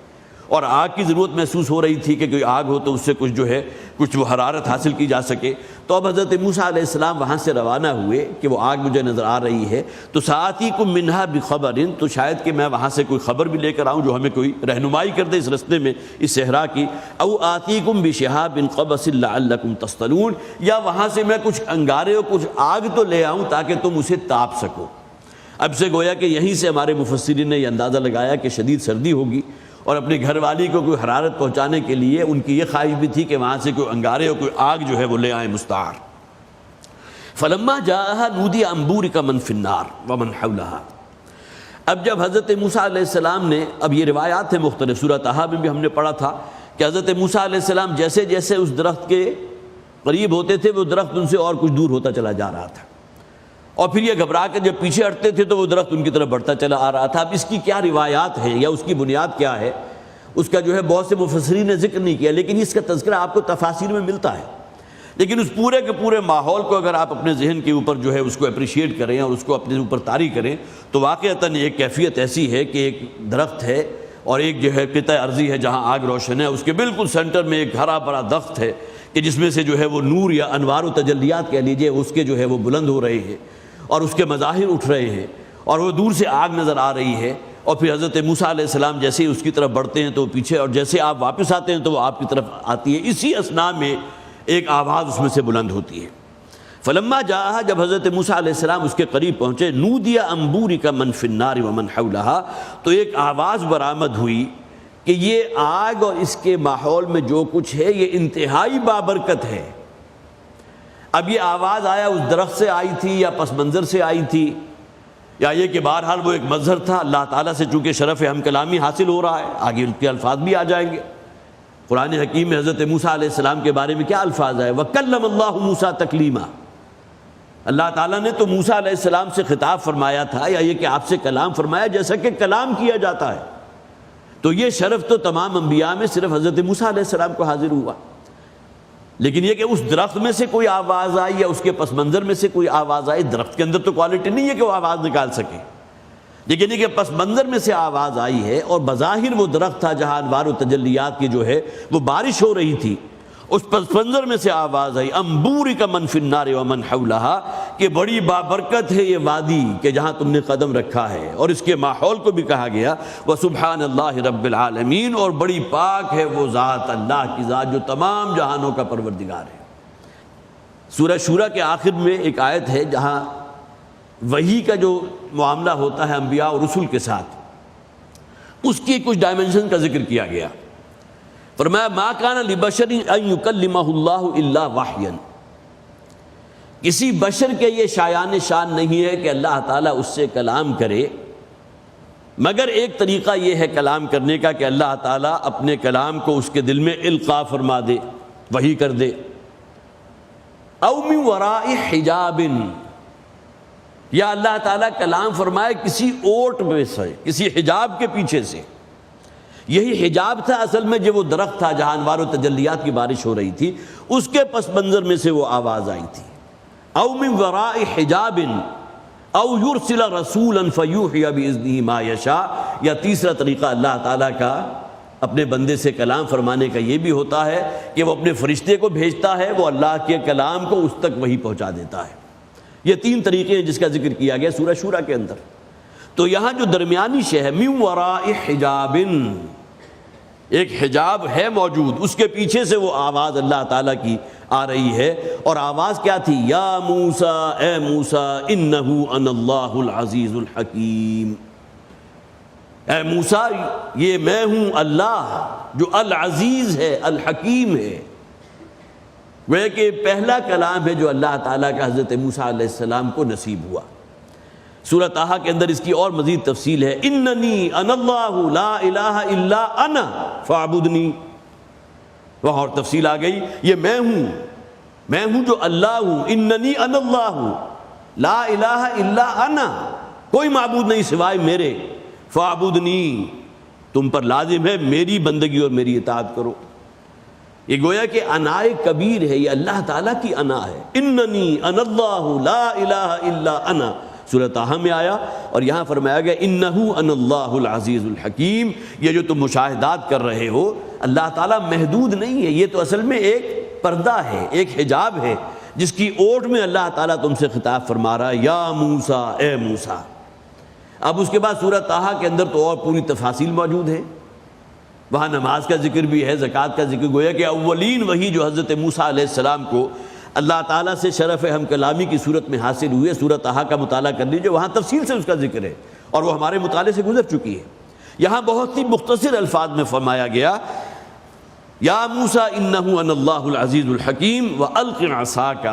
اور آگ کی ضرورت محسوس ہو رہی تھی کہ کوئی آگ ہو تو اس سے کچھ جو ہے کچھ وہ حرارت حاصل کی جا سکے۔ تو اب حضرت موسیٰ علیہ السلام وہاں سے روانہ ہوئے کہ وہ آگ مجھے نظر آ رہی ہے، تو سآتیکم منہا بخبر، تو شاید کہ میں وہاں سے کوئی خبر بھی لے کر آؤں جو ہمیں کوئی رہنمائی کر دے اس رستے میں، اس صحرا کی، او آتیکم بشہاب قبس لعلکم تصطلون، یا وہاں سے میں کچھ انگارے اور کچھ آگ تو لے آؤں تاکہ تم اسے تاپ سکو۔ اب سے گویا کہ یہیں سے ہمارے مفسرین نے یہ اندازہ لگایا کہ شدید سردی ہوگی، اور اپنے گھر والی کو کوئی حرارت پہنچانے کے لیے ان کی یہ خواہش بھی تھی کہ وہاں سے کوئی انگارے اور کوئی آگ جو ہے وہ لے آئیں مستعار۔ فلما جاءها نودی ان بورک من فی النار ومن حولها، اب جب حضرت موسیٰ علیہ السلام نے، اب یہ روایات ہیں مختلف، سورہ طٰہٰ میں بھی ہم نے پڑھا تھا کہ حضرت موسیٰ علیہ السلام جیسے جیسے اس درخت کے قریب ہوتے تھے وہ درخت ان سے اور کچھ دور ہوتا چلا جا رہا تھا، اور پھر یہ گھبرا کے جب پیچھے ہٹتے تھے تو وہ درخت ان کی طرف بڑھتا چلا آ رہا تھا۔ اب اس کی کیا روایات ہیں یا اس کی بنیاد کیا ہے، اس کا جو ہے بہت سے مفسرین نے ذکر نہیں کیا، لیکن اس کا تذکرہ آپ کو تفاسیر میں ملتا ہے۔ لیکن اس پورے کے پورے ماحول کو اگر آپ اپنے ذہن کے اوپر جو ہے اس کو اپریشیٹ کریں اور اس کو اپنے اوپر طاری کریں تو واقعتاً ایک کیفیت ایسی ہے کہ ایک درخت ہے اور ایک جو ہے قطع ارضی ہے جہاں آگ روشن ہے، اس کے بالکل سینٹر میں ایک ہرا بھرا درخت ہے کہ جس میں سے جو ہے وہ نور یا انوار و تجلیات کہہ لیجئے اس کے جو ہے وہ بلند ہو رہے ہیں اور اس کے مظاہر اٹھ رہے ہیں، اور وہ دور سے آگ نظر آ رہی ہے، اور پھر حضرت موسیٰ علیہ السلام جیسے ہی اس کی طرف بڑھتے ہیں تو وہ پیچھے، اور جیسے آپ واپس آتے ہیں تو وہ آپ کی طرف آتی ہے۔ اسی اثناء میں ایک آواز اس میں سے بلند ہوتی ہے۔ فلما جاءها، جب حضرت موسیٰ علیہ السلام اس کے قریب پہنچے، نودی ان بورک من فی النار ومن حولها، تو ایک آواز برآمد ہوئی کہ یہ آگ اور اس کے ماحول میں جو کچھ ہے یہ انتہائی بابرکت ہے۔ اب یہ آواز آیا اس درخت سے آئی تھی یا پس منظر سے آئی تھی، یا یہ کہ بہرحال وہ ایک مظہر تھا، اللہ تعالیٰ سے چونکہ شرف ہم کلامی حاصل ہو رہا ہے، آگے ان کے الفاظ بھی آ جائیں گے۔ قرآن حکیم میں حضرت موسیٰ علیہ السلام کے بارے میں کیا الفاظ آئے؟ وَكَلَّمَ اللَّهُ مُوسَىٰ تَكْلِيمًا، اللہ تعالیٰ نے تو موسیٰ علیہ السلام سے خطاب فرمایا تھا، یا یہ کہ آپ سے کلام فرمایا جیسا کہ کلام کیا جاتا ہے۔ تو یہ شرف تو تمام انبیاء میں صرف حضرت موسیٰ علیہ السلام کو حاضر ہوا، لیکن یہ کہ اس درخت میں سے کوئی آواز آئی یا اس کے پس منظر میں سے کوئی آواز آئی، درخت کے اندر تو کوالٹی نہیں ہے کہ وہ آواز نکال سکے، لیکن یہ کہ پس منظر میں سے آواز آئی ہے، اور بظاہر وہ درخت تھا جہاں انوار و تجلیات کی جو ہے وہ بارش ہو رہی تھی، اس پس منظر میں سے آواز آئی ان بورک من فی النار ومن حولها، کہ بڑی بابرکت ہے یہ وادی کہ جہاں تم نے قدم رکھا ہے، اور اس کے ماحول کو بھی کہا گیا وسبحان اللہ رب العالمین، اور بڑی پاک ہے وہ ذات، اللہ کی ذات جو تمام جہانوں کا پروردگار ہے۔ سورہ شورا کے آخر میں ایک آیت ہے جہاں وحی کا جو معاملہ ہوتا ہے انبیاء اور رسول کے ساتھ، اس کی کچھ ڈائمنشن کا ذکر کیا گیا۔ فرمایا ما کان لبشر ان یکلمہ اللہ الا وحیا، کسی بشر کے یہ شایان شان نہیں ہے کہ اللہ تعالیٰ اس سے کلام کرے، مگر ایک طریقہ یہ ہے کلام کرنے کا کہ اللہ تعالیٰ اپنے کلام کو اس کے دل میں القاء فرما دے، وحی کر دے، او من وراء حجاب، یا اللہ تعالیٰ کلام فرمائے کسی اوٹ میں سے، کسی حجاب کے پیچھے سے۔ یہی حجاب تھا اصل میں، جو وہ درخت تھا جہاں انوار و تجلیات کی بارش ہو رہی تھی، اس کے پس منظر میں سے وہ آواز آئی تھی۔ او من وراء حجاب او یرسل رسولا فیوحی باذنہ ما یشاء، یا تیسرا طریقہ اللہ تعالیٰ کا اپنے بندے سے کلام فرمانے کا یہ بھی ہوتا ہے کہ وہ اپنے فرشتے کو بھیجتا ہے، وہ اللہ کے کلام کو اس تک وہی پہنچا دیتا ہے۔ یہ تین طریقے ہیں جس کا ذکر کیا گیا سورہ شورا کے اندر۔ تو یہاں جو درمیانی شے ہے من وراء حجاب، ایک حجاب ہے موجود، اس کے پیچھے سے وہ آواز اللہ تعالیٰ کی آ رہی ہے، اور آواز کیا تھی؟ یا موسیٰ، اے موسیٰ، انہ انا اللہ العزیز الحکیم، اے موسیٰ یہ میں ہوں اللہ جو العزیز ہے الحکیم ہے۔ وہ کہ پہلا کلام ہے جو اللہ تعالیٰ کا حضرت موسیٰ علیہ السلام کو نصیب ہوا۔ سورہ طٰہٰ کے اندر اس کی اور مزید تفصیل ہے، اننی انا اللہ لا الہ الا انا فاعبدنی، وہاں اور تفصیل آ گئی، یہ میں ہوں جو اللہ ہوں، اننی انا اللہ لا الہ الا انا، کوئی معبود نہیں سوائے میرے، فاعبدنی، تم پر لازم ہے میری بندگی اور میری اطاعت کرو۔ یہ گویا کہ انائے کبیر ہے، یہ اللہ تعالیٰ کی انا ہے۔ اننی انا اللہ لا الہ الا انا، سورہ طٰہٰ میں آیا، اور یہاں فرمایا گیا انہ انا اللہ العزیز الحکیم۔ یہ جو تم مشاہدات کر رہے ہو، اللہ تعالیٰ محدود نہیں ہے، یہ تو اصل میں ایک پردہ ہے، ایک حجاب ہے، جس کی اوٹ میں اللہ تعالیٰ تم سے خطاب فرما رہا ہے، یا موسیٰ، اے موسیٰ۔ اب اس کے بعد سورہ طٰہٰ کے اندر تو اور پوری تفاصیل موجود ہے، وہاں نماز کا ذکر بھی ہے، زکوٰۃ کا ذکر، گویا کہ اولین وحی جو حضرت موسیٰ علیہ السلام کو اللہ تعالیٰ سے شرف ہم کلامی کی صورت میں حاصل ہوئی ہے، سورہ طٰہٰ کا مطالعہ کر لیجیے، وہاں تفصیل سے اس کا ذکر ہے، اور وہ ہمارے مطالعے سے گزر چکی ہے۔ یہاں بہت ہی مختصر الفاظ میں فرمایا گیا، یا موسیٰ انہ انا اللہ العزیز الحکیم والق عصاک۔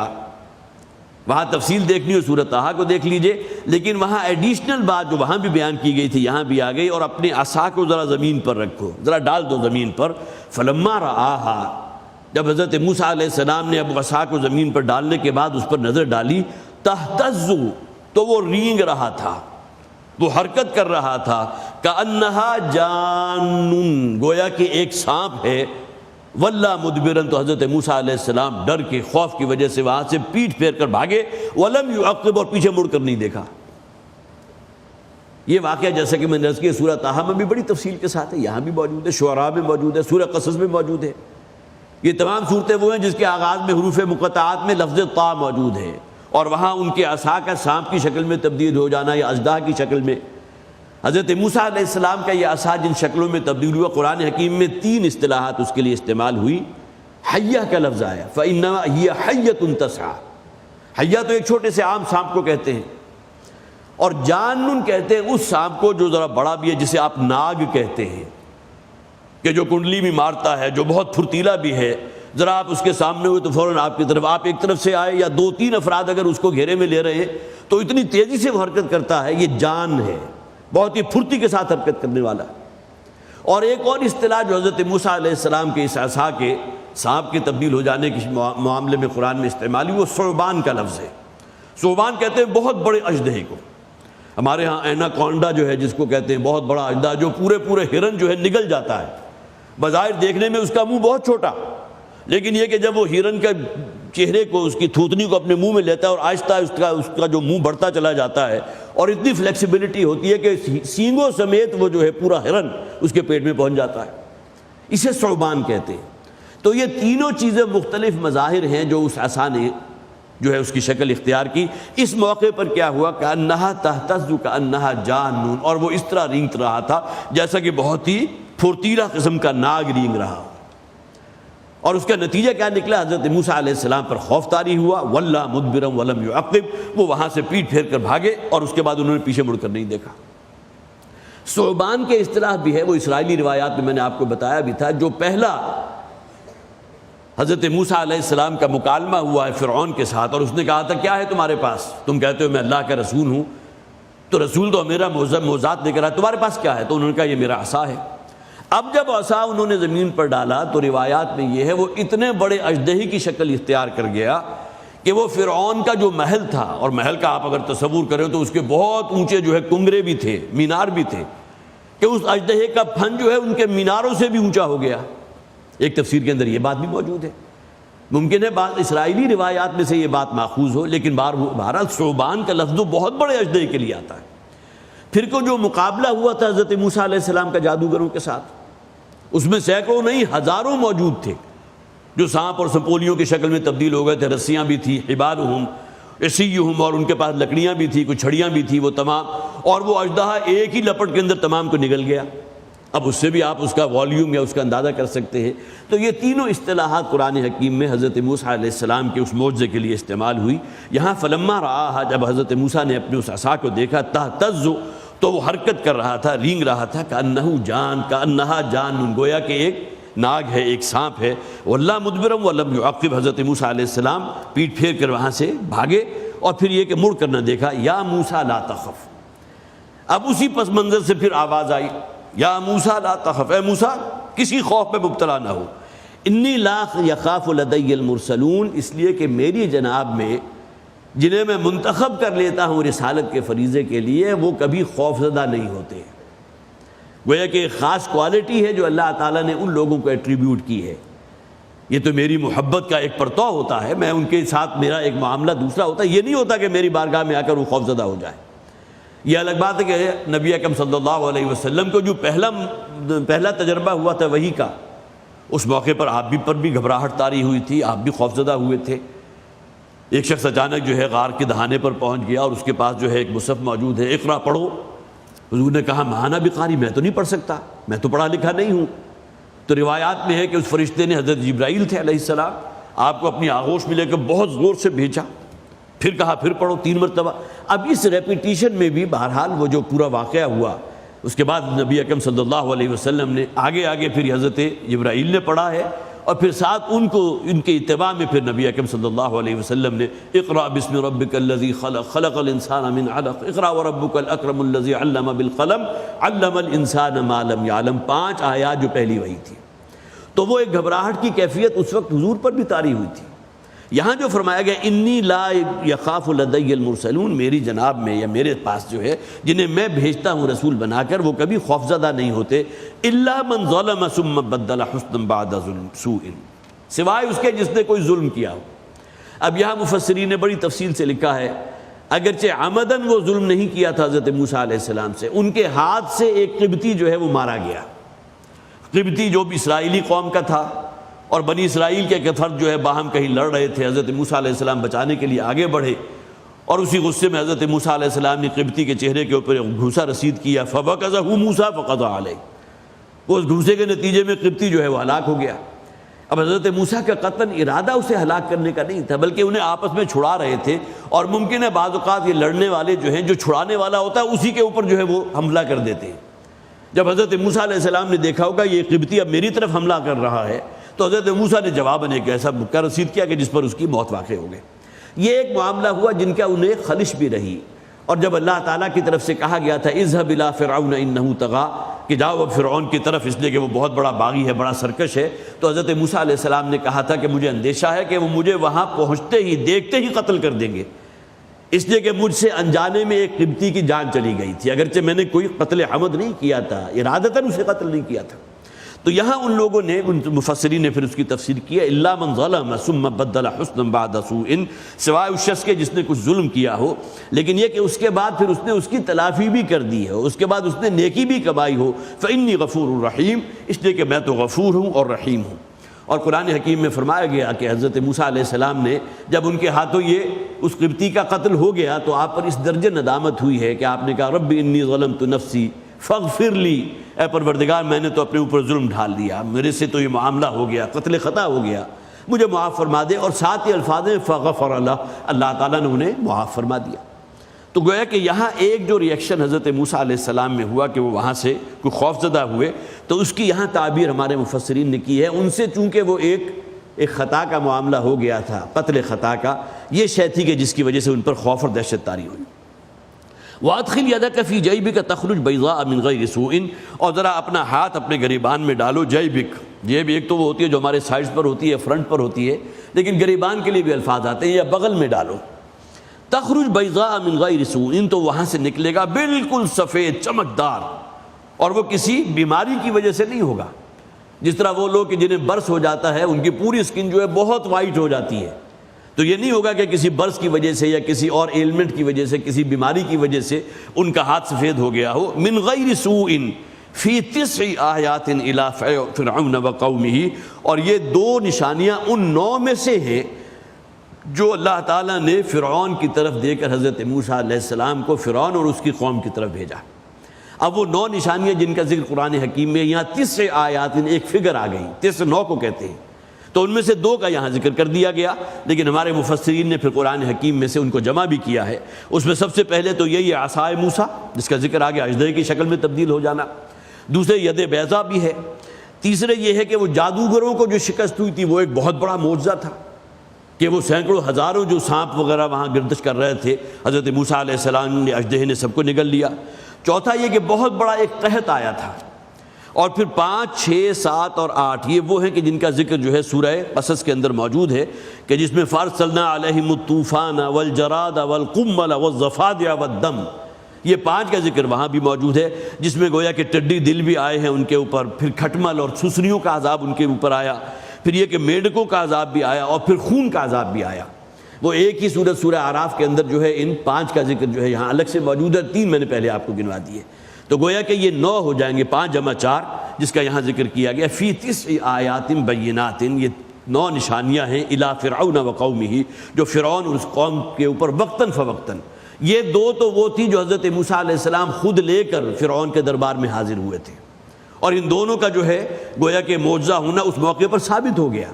وہاں تفصیل دیکھنی ہو سورہ طٰہٰ کو دیکھ لیجئے، لیکن وہاں ایڈیشنل بات جو وہاں بھی بیان کی گئی تھی یہاں بھی آ گئی، اور اپنے عصا کو ذرا زمین پر رکھو، ذرا ڈال دو زمین پر۔ فلما رآہا، جب حضرت موسیٰ علیہ السلام نے اب عصا کو زمین پر ڈالنے کے بعد اس پر نظر ڈالی، تہتز، تو وہ رینگ رہا تھا، وہ حرکت کر رہا تھا، کأنہا جان، گویا کہ ایک سانپ ہے، وَلَّا مُدْبِرًا، تو حضرت موسیٰ علیہ السلام ڈر کے خوف کی وجہ سے وہاں سے پیٹھ پھیر کر بھاگے، وَلَمْ يُعَقِّبْ، اور پیچھے مڑ کر نہیں دیکھا۔ یہ واقعہ جیسا کہ میں نے عرض کیا سورہ طٰہٰ میں بھی بڑی تفصیل کے ساتھ ہے، یہاں بھی موجود ہے، شعراء میں موجود ہے، سورہ قصص میں موجود ہے۔ یہ تمام صورتیں وہ ہیں جس کے آغاز میں حروف مقطعات میں لفظ طا موجود ہے، اور وہاں ان کے عصا کا سانپ کی شکل میں تبدیل ہو جانا یا اژدہا کی شکل میں۔ حضرت موسیٰ علیہ السلام کا یہ عصا جن شکلوں میں تبدیل ہوا، قرآن حکیم میں 3 اصطلاحات اس کے لیے استعمال ہوئی۔ حیہ کا لفظ آیا، فَإِنَّمَا هِيَ حَيَّةٌ تَسْعَىٰ، حیہ تو ایک چھوٹے سے عام سانپ کو کہتے ہیں، اور جانن کہتے ہیں اس سانپ کو جو ذرا بڑا بھی ہے، جسے آپ ناگ کہتے ہیں، کہ جو کنڈلی بھی مارتا ہے، جو بہت پھرتیلا بھی ہے، ذرا آپ اس کے سامنے ہوئے تو فوراً آپ کی طرف، آپ ایک طرف سے آئے یا 2-3 افراد اگر اس کو گھیرے میں لے رہے ہیں تو اتنی تیزی سے وہ حرکت کرتا ہے، یہ جان ہے، بہت ہی پھرتی کے ساتھ حرکت کرنے والا۔ اور ایک اور اصطلاح جو حضرت موسیٰ علیہ السلام کے اس عصا کے سانپ کے تبدیل ہو جانے کے معاملے میں قرآن میں استعمال ہوئی، وہ ثعبان کا لفظ ہے۔ ثعبان کہتے ہیں بہت بڑے اژدہے کو، ہمارے ہاں ایناکونڈا جو ہے جس کو کہتے ہیں، بہت بڑا اژدہا جو پورے ہرن جو ہے نگل جاتا ہے، بظاہر دیکھنے میں اس کا منہ بہت چھوٹا، لیکن یہ کہ جب وہ ہرن کا چہرے کو، اس کی تھوتنی کو اپنے منہ میں لیتا ہے اور آہستہ اس کا جو منہ بڑھتا چلا جاتا ہے، اور اتنی فلیکسیبلٹی ہوتی ہے کہ سینگوں سمیت وہ جو ہے پورا ہرن اس کے پیٹ میں پہنچ جاتا ہے، اسے ثعبان کہتے ہیں۔ تو یہ تینوں چیزیں مختلف مظاہر ہیں جو اس عصا نے جو ہے اس کی شکل اختیار کی۔ اس موقع پر کیا ہوا، کأنہا تہتز کأنہا جان، اور وہ اس طرح رینگت رہا تھا جیسا کہ بہت ہی پھرتیلا قسم کا ناگ رینگ رہا۔ اور اس کا نتیجہ کیا نکلا، حضرت موسیٰ علیہ السلام پر خوف طاری ہوا، وَلَّا مُدْبِرًا وَلَمْ يُعَقِّبْ، وہ وہاں سے پیٹ پھیر کر بھاگے، اور اس کے بعد انہوں نے پیچھے مڑ کر نہیں دیکھا۔ ثعبان کے اصطلاح بھی ہے، وہ اسرائیلی روایات میں نے آپ کو بتایا بھی تھا، جو پہلا حضرت موسیٰ علیہ السلام کا مکالمہ ہوا ہے فرعون کے ساتھ، اور اس نے کہا تھا کیا ہے تمہارے پاس، تم کہتے ہو میں اللہ کا رسول ہوں، تو رسول تو میرا معجزات لے کر آیا، تمہارے پاس کیا ہے؟ تو انہوں نے کہا یہ میرا عصا ہے۔ اب جب عصا انہوں نے زمین پر ڈالا تو روایات میں یہ ہے وہ اتنے بڑے اژدہے کی شکل اختیار کر گیا کہ وہ فرعون کا جو محل تھا، اور محل کا آپ اگر تصور کریں تو اس کے بہت اونچے جو ہے کنگرے بھی تھے، مینار بھی تھے، کہ اس اژدہے کا پھن جو ہے ان کے میناروں سے بھی اونچا ہو گیا۔ ایک تفسیر کے اندر یہ بات بھی موجود ہے، ممکن ہے بعض اسرائیلی روایات میں سے یہ بات ماخوذ ہو، لیکن بہرحال ثعبان کا لفظ بہت بڑے اژدہے کے لیے آتا ہے۔ پھر کو جو مقابلہ ہوا تھا حضرت موسیٰ علیہ السلام کا جادوگروں کے ساتھ، اس میں سینکڑوں نہیں ہزاروں موجود تھے جو سانپ اور سپولیوں کی شکل میں تبدیل ہو گئے تھے، رسیاں بھی تھی، حبالہم عصیہم، اور ان کے پاس لکڑیاں بھی تھی، کچھ چھڑیاں بھی تھی، وہ تمام، اور وہ اژدہا ایک ہی لپٹ کے اندر تمام کو نگل گیا۔ اب اس سے بھی آپ اس کا والیوم یا اس کا اندازہ کر سکتے ہیں۔ تو یہ تینوں اصطلاحات قرآن حکیم میں حضرت موسیٰ علیہ السلام کے اس معجزے کے لیے استعمال ہوئی۔ یہاں فلما رآہا، جب حضرت موسیٰ نے اپنے اس عصا کو دیکھا، تہتز، تو وہ حرکت کر رہا تھا، رینگ رہا تھا، کأنہا جان، گویا کہ ایک ناگ ہے، ایک سانپ ہے۔ وَلَّا مُدْبِرًا وَلَمْ يُعَقِّبْ، حضرت موسیٰ علیہ السلام پیٹ پھیر کر وہاں سے بھاگے، اور پھر یہ کہ مڑ کر نہ دیکھا۔ یا موسیٰ لا تخف، اب اسی پس منظر سے پھر آواز آئی، یا موسیٰ لا تخف، اے موسیٰ کسی خوف میں مبتلا نہ ہو، انی لا یخاف لدی المرسلون، اس لیے کہ میری جناب میں جنہیں میں منتخب کر لیتا ہوں رسالت کے فریضے کے لیے، وہ کبھی خوف زدہ نہیں ہوتے۔ گویا کہ ایک خاص کوالٹی ہے جو اللہ تعالیٰ نے ان لوگوں کو ایٹریبیوٹ کی ہے۔ یہ تو میری محبت کا ایک پرتو ہوتا ہے، میں ان کے ساتھ میرا ایک معاملہ دوسرا ہوتا ہے، یہ نہیں ہوتا کہ میری بارگاہ میں آ کر وہ خوف زدہ ہو جائے۔ یہ الگ بات ہے کہ نبی اکرم صلی اللہ علیہ وسلم کو جو پہلا تجربہ ہوا تھا وحی کا، اس موقع پر آپ بھی پر بھی گھبراہٹ طاری ہوئی تھی، آپ بھی خوف زدہ ہوئے تھے۔ ایک شخص اچانک جو ہے غار کے دہانے پر پہنچ گیا اور اس کے پاس جو ہے ایک مصحف موجود ہے، اقرا پڑھو۔ حضور نے کہا مانا بقاری، میں تو نہیں پڑھ سکتا، میں تو پڑھا لکھا نہیں ہوں۔ تو روایات میں ہے کہ اس فرشتے نے، حضرت جبرائیل تھے علیہ السلام، آپ کو اپنی آغوش میں لے کر بہت زور سے بھیجا، پھر کہا پھر پڑھو 3 مرتبہ۔ اب اس ریپیٹیشن میں بھی بہرحال وہ جو پورا واقعہ ہوا، اس کے بعد نبی اکرم صلی اللہ علیہ وسلم نے آگے پھر حضرت جبرائیل نے پڑھا ہے، اور پھر ساتھ ان کے اتباع میں پھر نبی اکرم صلی اللہ علیہ وسلم نے اقرأ بسم ربک الذی خلق، خلق الانسان من علق، اقرأ وربک الاکرم الذی علم بالقلم، علم الانسان ما لم یعلم، 5 آیات جو پہلی وحی تھی۔ تو وہ ایک گھبراہٹ کی کیفیت اس وقت حضور پر بھی طاری ہوئی تھی۔ یہاں جو فرمایا گیا انی لا یخاف لدی المرسلون، میری جناب میں یا میرے پاس جو ہے جنہیں میں بھیجتا ہوں رسول بنا کر، وہ کبھی خوفزدہ نہیں ہوتے، الا من ظلم ثم بدل حسنا بعد سوء، سوائے اس کے جس نے کوئی ظلم کیا ہو۔ اب یہاں مفسرین نے بڑی تفصیل سے لکھا ہے، اگرچہ عمدن وہ ظلم نہیں کیا تھا حضرت موسیٰ علیہ السلام سے، ان کے ہاتھ سے ایک قبطی جو ہے وہ مارا گیا۔ قبطی جو بھی اسرائیلی قوم کا تھا، اور بنی اسرائیل کے ایک فرد جو ہے باہم کہیں لڑ رہے تھے، حضرت موسیٰ علیہ السلام بچانے کے لیے آگے بڑھے، اور اسی غصے میں حضرت موسیٰ علیہ السلام نے قبطی کے چہرے کے اوپر گھوسا رسید کیا، فَوَقَذَهُ مُوسَىٰ فَقَضَىٰ عَلَيْهِ، اس گھوسے کے نتیجے میں قبطی جو ہے وہ ہلاک ہو گیا۔ اب حضرت موسیٰ کا قطعاً ارادہ اسے ہلاک کرنے کا نہیں تھا، بلکہ انہیں آپس میں چھڑا رہے تھے، اور ممکن ہے بعض اوقات یہ لڑنے والے جو ہیں، جو چھڑانے والا ہوتا ہے اسی کے اوپر جو ہے وہ حملہ کر دیتے ہیں۔ جب حضرت موسیٰ علیہ السلام نے دیکھا ہوگا یہ قبطی اب میری طرف حملہ کر رہا ہے، تو حضرت موسیٰ نے جواباً ایک ایسا مکہ رسید کیا کہ جس پر اس کی موت واقع ہو گئی۔ یہ ایک معاملہ ہوا جن کا انہیں خلش بھی رہی، اور جب اللہ تعالیٰ کی طرف سے کہا گیا تھا اذهب الى فرعون انه طغى، کہ جاؤ اب فرعون کی طرف، اس لیے کہ وہ بہت بڑا باغی ہے، بڑا سرکش ہے، تو حضرت موسیٰ علیہ السلام نے کہا تھا کہ مجھے اندیشہ ہے کہ وہ مجھے وہاں پہنچتے ہی دیکھتے ہی قتل کر دیں گے، اس لیے کہ مجھ سے انجانے میں ایک قبطی کی جان چلی گئی تھی، اگرچہ میں نے کوئی قتل عمد نہیں کیا تھا، ارادتاً اسے قتل نہیں کیا تھا۔ تو یہاں ان لوگوں نے، ان مفسرین نے پھر اس کی تفسیر کی ہے الا من ظلم ثم بدل حسنا بعد سوء، سوائے اس شخص کے جس نے کچھ ظلم کیا ہو، لیکن یہ کہ اس کے بعد پھر اس نے اس کی تلافی بھی کر دی ہو، اس کے بعد اس نے نیکی بھی کمائی ہو، فإنی غفور رحیم، اس لیے کہ میں تو غفور ہوں اور رحیم ہوں۔ اور قرآن حکیم میں فرمایا گیا کہ حضرت موسیٰ علیہ السلام نے جب ان کے ہاتھوں یہ اس قبطی کا قتل ہو گیا تو آپ پر اس درجے ندامت ہوئی ہے کہ آپ نے کہا رب انی ظلمت نفسی فاغفر لی، اے پروردگار میں نے تو اپنے اوپر ظلم ڈھال دیا، میرے سے تو یہ معاملہ ہو گیا، قتل خطا ہو گیا، مجھے معاف فرما دے۔ اور ساتھ ہی الفاظ ہیں فغفر اللہ، اللہ تعالیٰ نے انہیں معاف فرما دیا۔ تو گویا کہ یہاں ایک جو ریئیکشن حضرت موسیٰ علیہ السلام میں ہوا کہ وہ وہاں سے کوئی خوف زدہ ہوئے، تو اس کی یہاں تعبیر ہمارے مفسرین نے کی ہے، ان سے چونکہ وہ ایک خطا کا معاملہ ہو گیا تھا، قتل خطا کا، یہ شے تھی کہ جس کی وجہ سے ان پر خوف اور دہشت طاری ہوئی۔ وَأَدْخِلْ يَدَكَ فِي جَيْبِكَ تَخْرُجْ بَيْضَاءَ مِنْ غَيْرِ سُوءٍ، اور ذرا اپنا ہاتھ اپنے گریبان میں ڈالو، جیبک، جیب ایک تو وہ ہوتی ہے جو ہمارے سائڈز پر ہوتی ہے، فرنٹ پر ہوتی ہے، لیکن گریبان کے لیے بھی الفاظ آتے ہیں، یا بغل میں ڈالو، تخرج بیضاء من غیر سوء، تو وہاں سے نکلے گا بالکل سفید چمکدار، اور وہ کسی بیماری کی وجہ سے نہیں ہوگا۔ جس طرح وہ لوگ کہ جنہیں برس ہو جاتا ہے ان کی پوری سکن جو ہے بہت وائٹ ہو جاتی ہے، تو یہ نہیں ہوگا کہ کسی برس کی وجہ سے یا کسی اور ایلمنٹ کی وجہ سے، کسی بیماری کی وجہ سے ان کا ہاتھ سفید ہو گیا ہو۔ من غیر سوء فی 9 آیات الی فرعون وقومہ، اور یہ 2 نشانیاں ان 9 میں سے ہیں جو اللہ تعالیٰ نے فرعون کی طرف دے کر حضرت موسیٰ علیہ السلام کو فرعون اور اس کی قوم کی طرف بھیجا۔ اب وہ 9 نشانیاں جن کا ذکر قرآن حکیم میں، یہاں 9 آیات، ایک فگر آ گئی، 9 کو کہتے ہیں، تو ان میں سے 2 کا یہاں ذکر کر دیا گیا، لیکن ہمارے مفسرین نے پھر قرآن حکیم میں سے ان کو جمع بھی کیا ہے۔ اس میں سب سے پہلے تو یہی عصائے موسیٰ جس کا ذکر آگے اژدہے کی شکل میں تبدیل ہو جانا، دوسرے ید بیضا بھی ہے، تیسرے یہ ہے کہ وہ جادوگروں کو جو شکست ہوئی تھی وہ ایک بہت بڑا معجزہ تھا کہ وہ سینکڑوں ہزاروں جو سانپ وغیرہ وہاں گردش کر رہے تھے، حضرت موسیٰ علیہ السلام نے، اژدہے نے سب کو نگل لیا۔ چوتھا یہ کہ بہت بڑا ایک قحط آیا تھا، اور پھر 5، 6، 7 اور 8 یہ وہ ہیں کہ جن کا ذکر جو ہے سورہ قصص کے اندر موجود ہے، کہ جس میں فَأَرْسَلْنَا عَلَيْهِمُ الطُّوفَانَ وَالْجَرَادَ وَالْقُمَّلَ وَالضَّفَادِعَ وَالدَّمَ، یہ 5 کا ذکر وہاں بھی موجود ہے، جس میں گویا کہ ٹڈی دل بھی آئے ہیں ان کے اوپر، پھر کھٹمل اور سسریوں کا عذاب ان کے اوپر آیا، پھر یہ کہ میڈکوں کا عذاب بھی آیا، اور پھر خون کا عذاب بھی آیا۔ وہ ایک ہی سورت سورہ اعراف کے اندر جو ہے ان 5 کا ذکر جو ہے یہاں الگ سے موجود ہے، 3 میں نے پہلے آپ کو گنوا دیے، تو گویا کہ یہ 9 ہو جائیں گے، 5 جمع 4 جس کا یہاں ذکر کیا گیا، فی 9 آیات بینات، یہ 9 نشانیاں ہیں، الی فرعون وقومہ، جو فرعون اور اس قوم کے اوپر وقتاً فوقتاً۔ یہ 2 تو وہ تھی جو حضرت موسیٰ علیہ السلام خود لے کر فرعون کے دربار میں حاضر ہوئے تھے، اور ان دونوں کا جو ہے گویا کہ معجزہ ہونا اس موقع پر ثابت ہو گیا،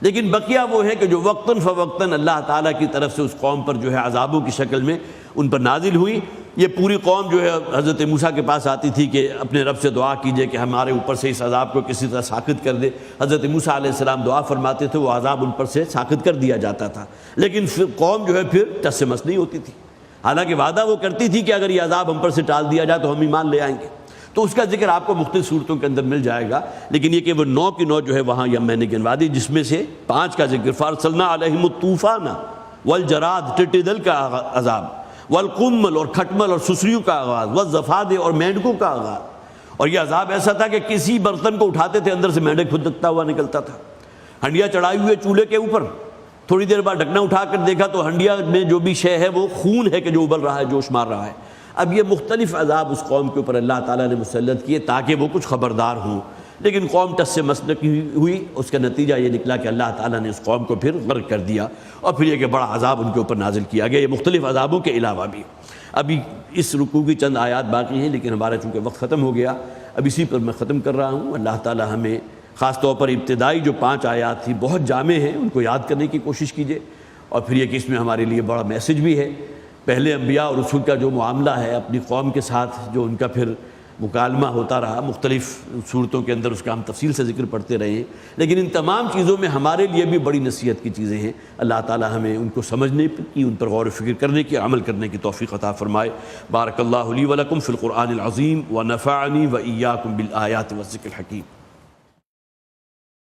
لیکن بقیہ وہ ہے کہ جو وقتاً فوقتاً اللہ تعالیٰ کی طرف سے اس قوم پر جو ہے عذابوں کی شکل میں ان پر نازل ہوئی۔ یہ پوری قوم جو ہے حضرت موسیٰ کے پاس آتی تھی کہ اپنے رب سے دعا کیجئے کہ ہمارے اوپر سے اس عذاب کو کسی طرح ساقط کر دے۔ حضرت موسیٰ علیہ السلام دعا فرماتے تھے، وہ عذاب ان پر سے ساقط کر دیا جاتا تھا، لیکن قوم جو ہے پھر ٹس سے مس نہیں ہوتی تھی، حالانکہ وعدہ وہ کرتی تھی کہ اگر یہ عذاب ہم پر سے ٹال دیا جائے تو ہم ایمان لے آئیں گے۔ تو اس کا ذکر آپ کو مختلف صورتوں کے اندر مل جائے گا، لیکن یہ کہ وہ 9 کی 9 جو ہے وہاں یہ میں نے گنوا دی، جس میں سے 5 کا ذکر فَأَرْسَلْنَا عَلَيْهِمُ الطُّوفَانَ وَالْجَرَادَ، ٹٹی دل کا عذاب، والقمل اور کھٹمل اور سسریوں کا آغاز، والضفادع اور مینڈکوں کا آغاز۔ اور یہ عذاب ایسا تھا کہ کسی برتن کو اٹھاتے تھے اندر سے مینڈک پھدکتا ہوا نکلتا تھا، ہنڈیا چڑھائی ہوئے چولہے کے اوپر، تھوڑی دیر بعد ڈھکنا اٹھا کر دیکھا تو ہنڈیا میں جو بھی شے ہے وہ خون ہے کہ جو ابل رہا ہے، جوش مار رہا ہے۔ اب یہ مختلف عذاب اس قوم کے اوپر اللہ تعالیٰ نے مسلط کیے تاکہ وہ کچھ خبردار ہوں، لیکن قوم ٹس سے مس ہوئی، اس کا نتیجہ یہ نکلا کہ اللہ تعالیٰ نے اس قوم کو پھر غرق کر دیا، اور پھر یہ کہ بڑا عذاب ان کے اوپر نازل کیا گیا، یہ مختلف عذابوں کے علاوہ بھی۔ ابھی اس رکوع کی چند آیات باقی ہیں، لیکن ہمارا چونکہ وقت ختم ہو گیا، اب اسی پر میں ختم کر رہا ہوں۔ اللہ تعالیٰ ہمیں خاص طور پر ابتدائی جو 5 آیات تھی بہت جامع ہیں، ان کو یاد کرنے کی کوشش کیجیے، اور پھر یہ کہ اس میں ہمارے لیے بڑا میسج بھی ہے۔ پہلے انبیاء اور رسول کا جو معاملہ ہے اپنی قوم کے ساتھ، جو ان کا پھر مکالمہ ہوتا رہا مختلف صورتوں کے اندر، اس کا ہم تفصیل سے ذکر پڑھتے رہے ہیں، لیکن ان تمام چیزوں میں ہمارے لیے بھی بڑی نصیحت کی چیزیں ہیں۔ اللہ تعالیٰ ہمیں ان کو سمجھنے کی، ان پر غور و فکر کرنے کی، عمل کرنے کی توفیق عطا فرمائے۔ بارک اللہ لی ولکم فی القرآن العظیم ونفعنی وإیاکم بالآیات والذکر الحکیم۔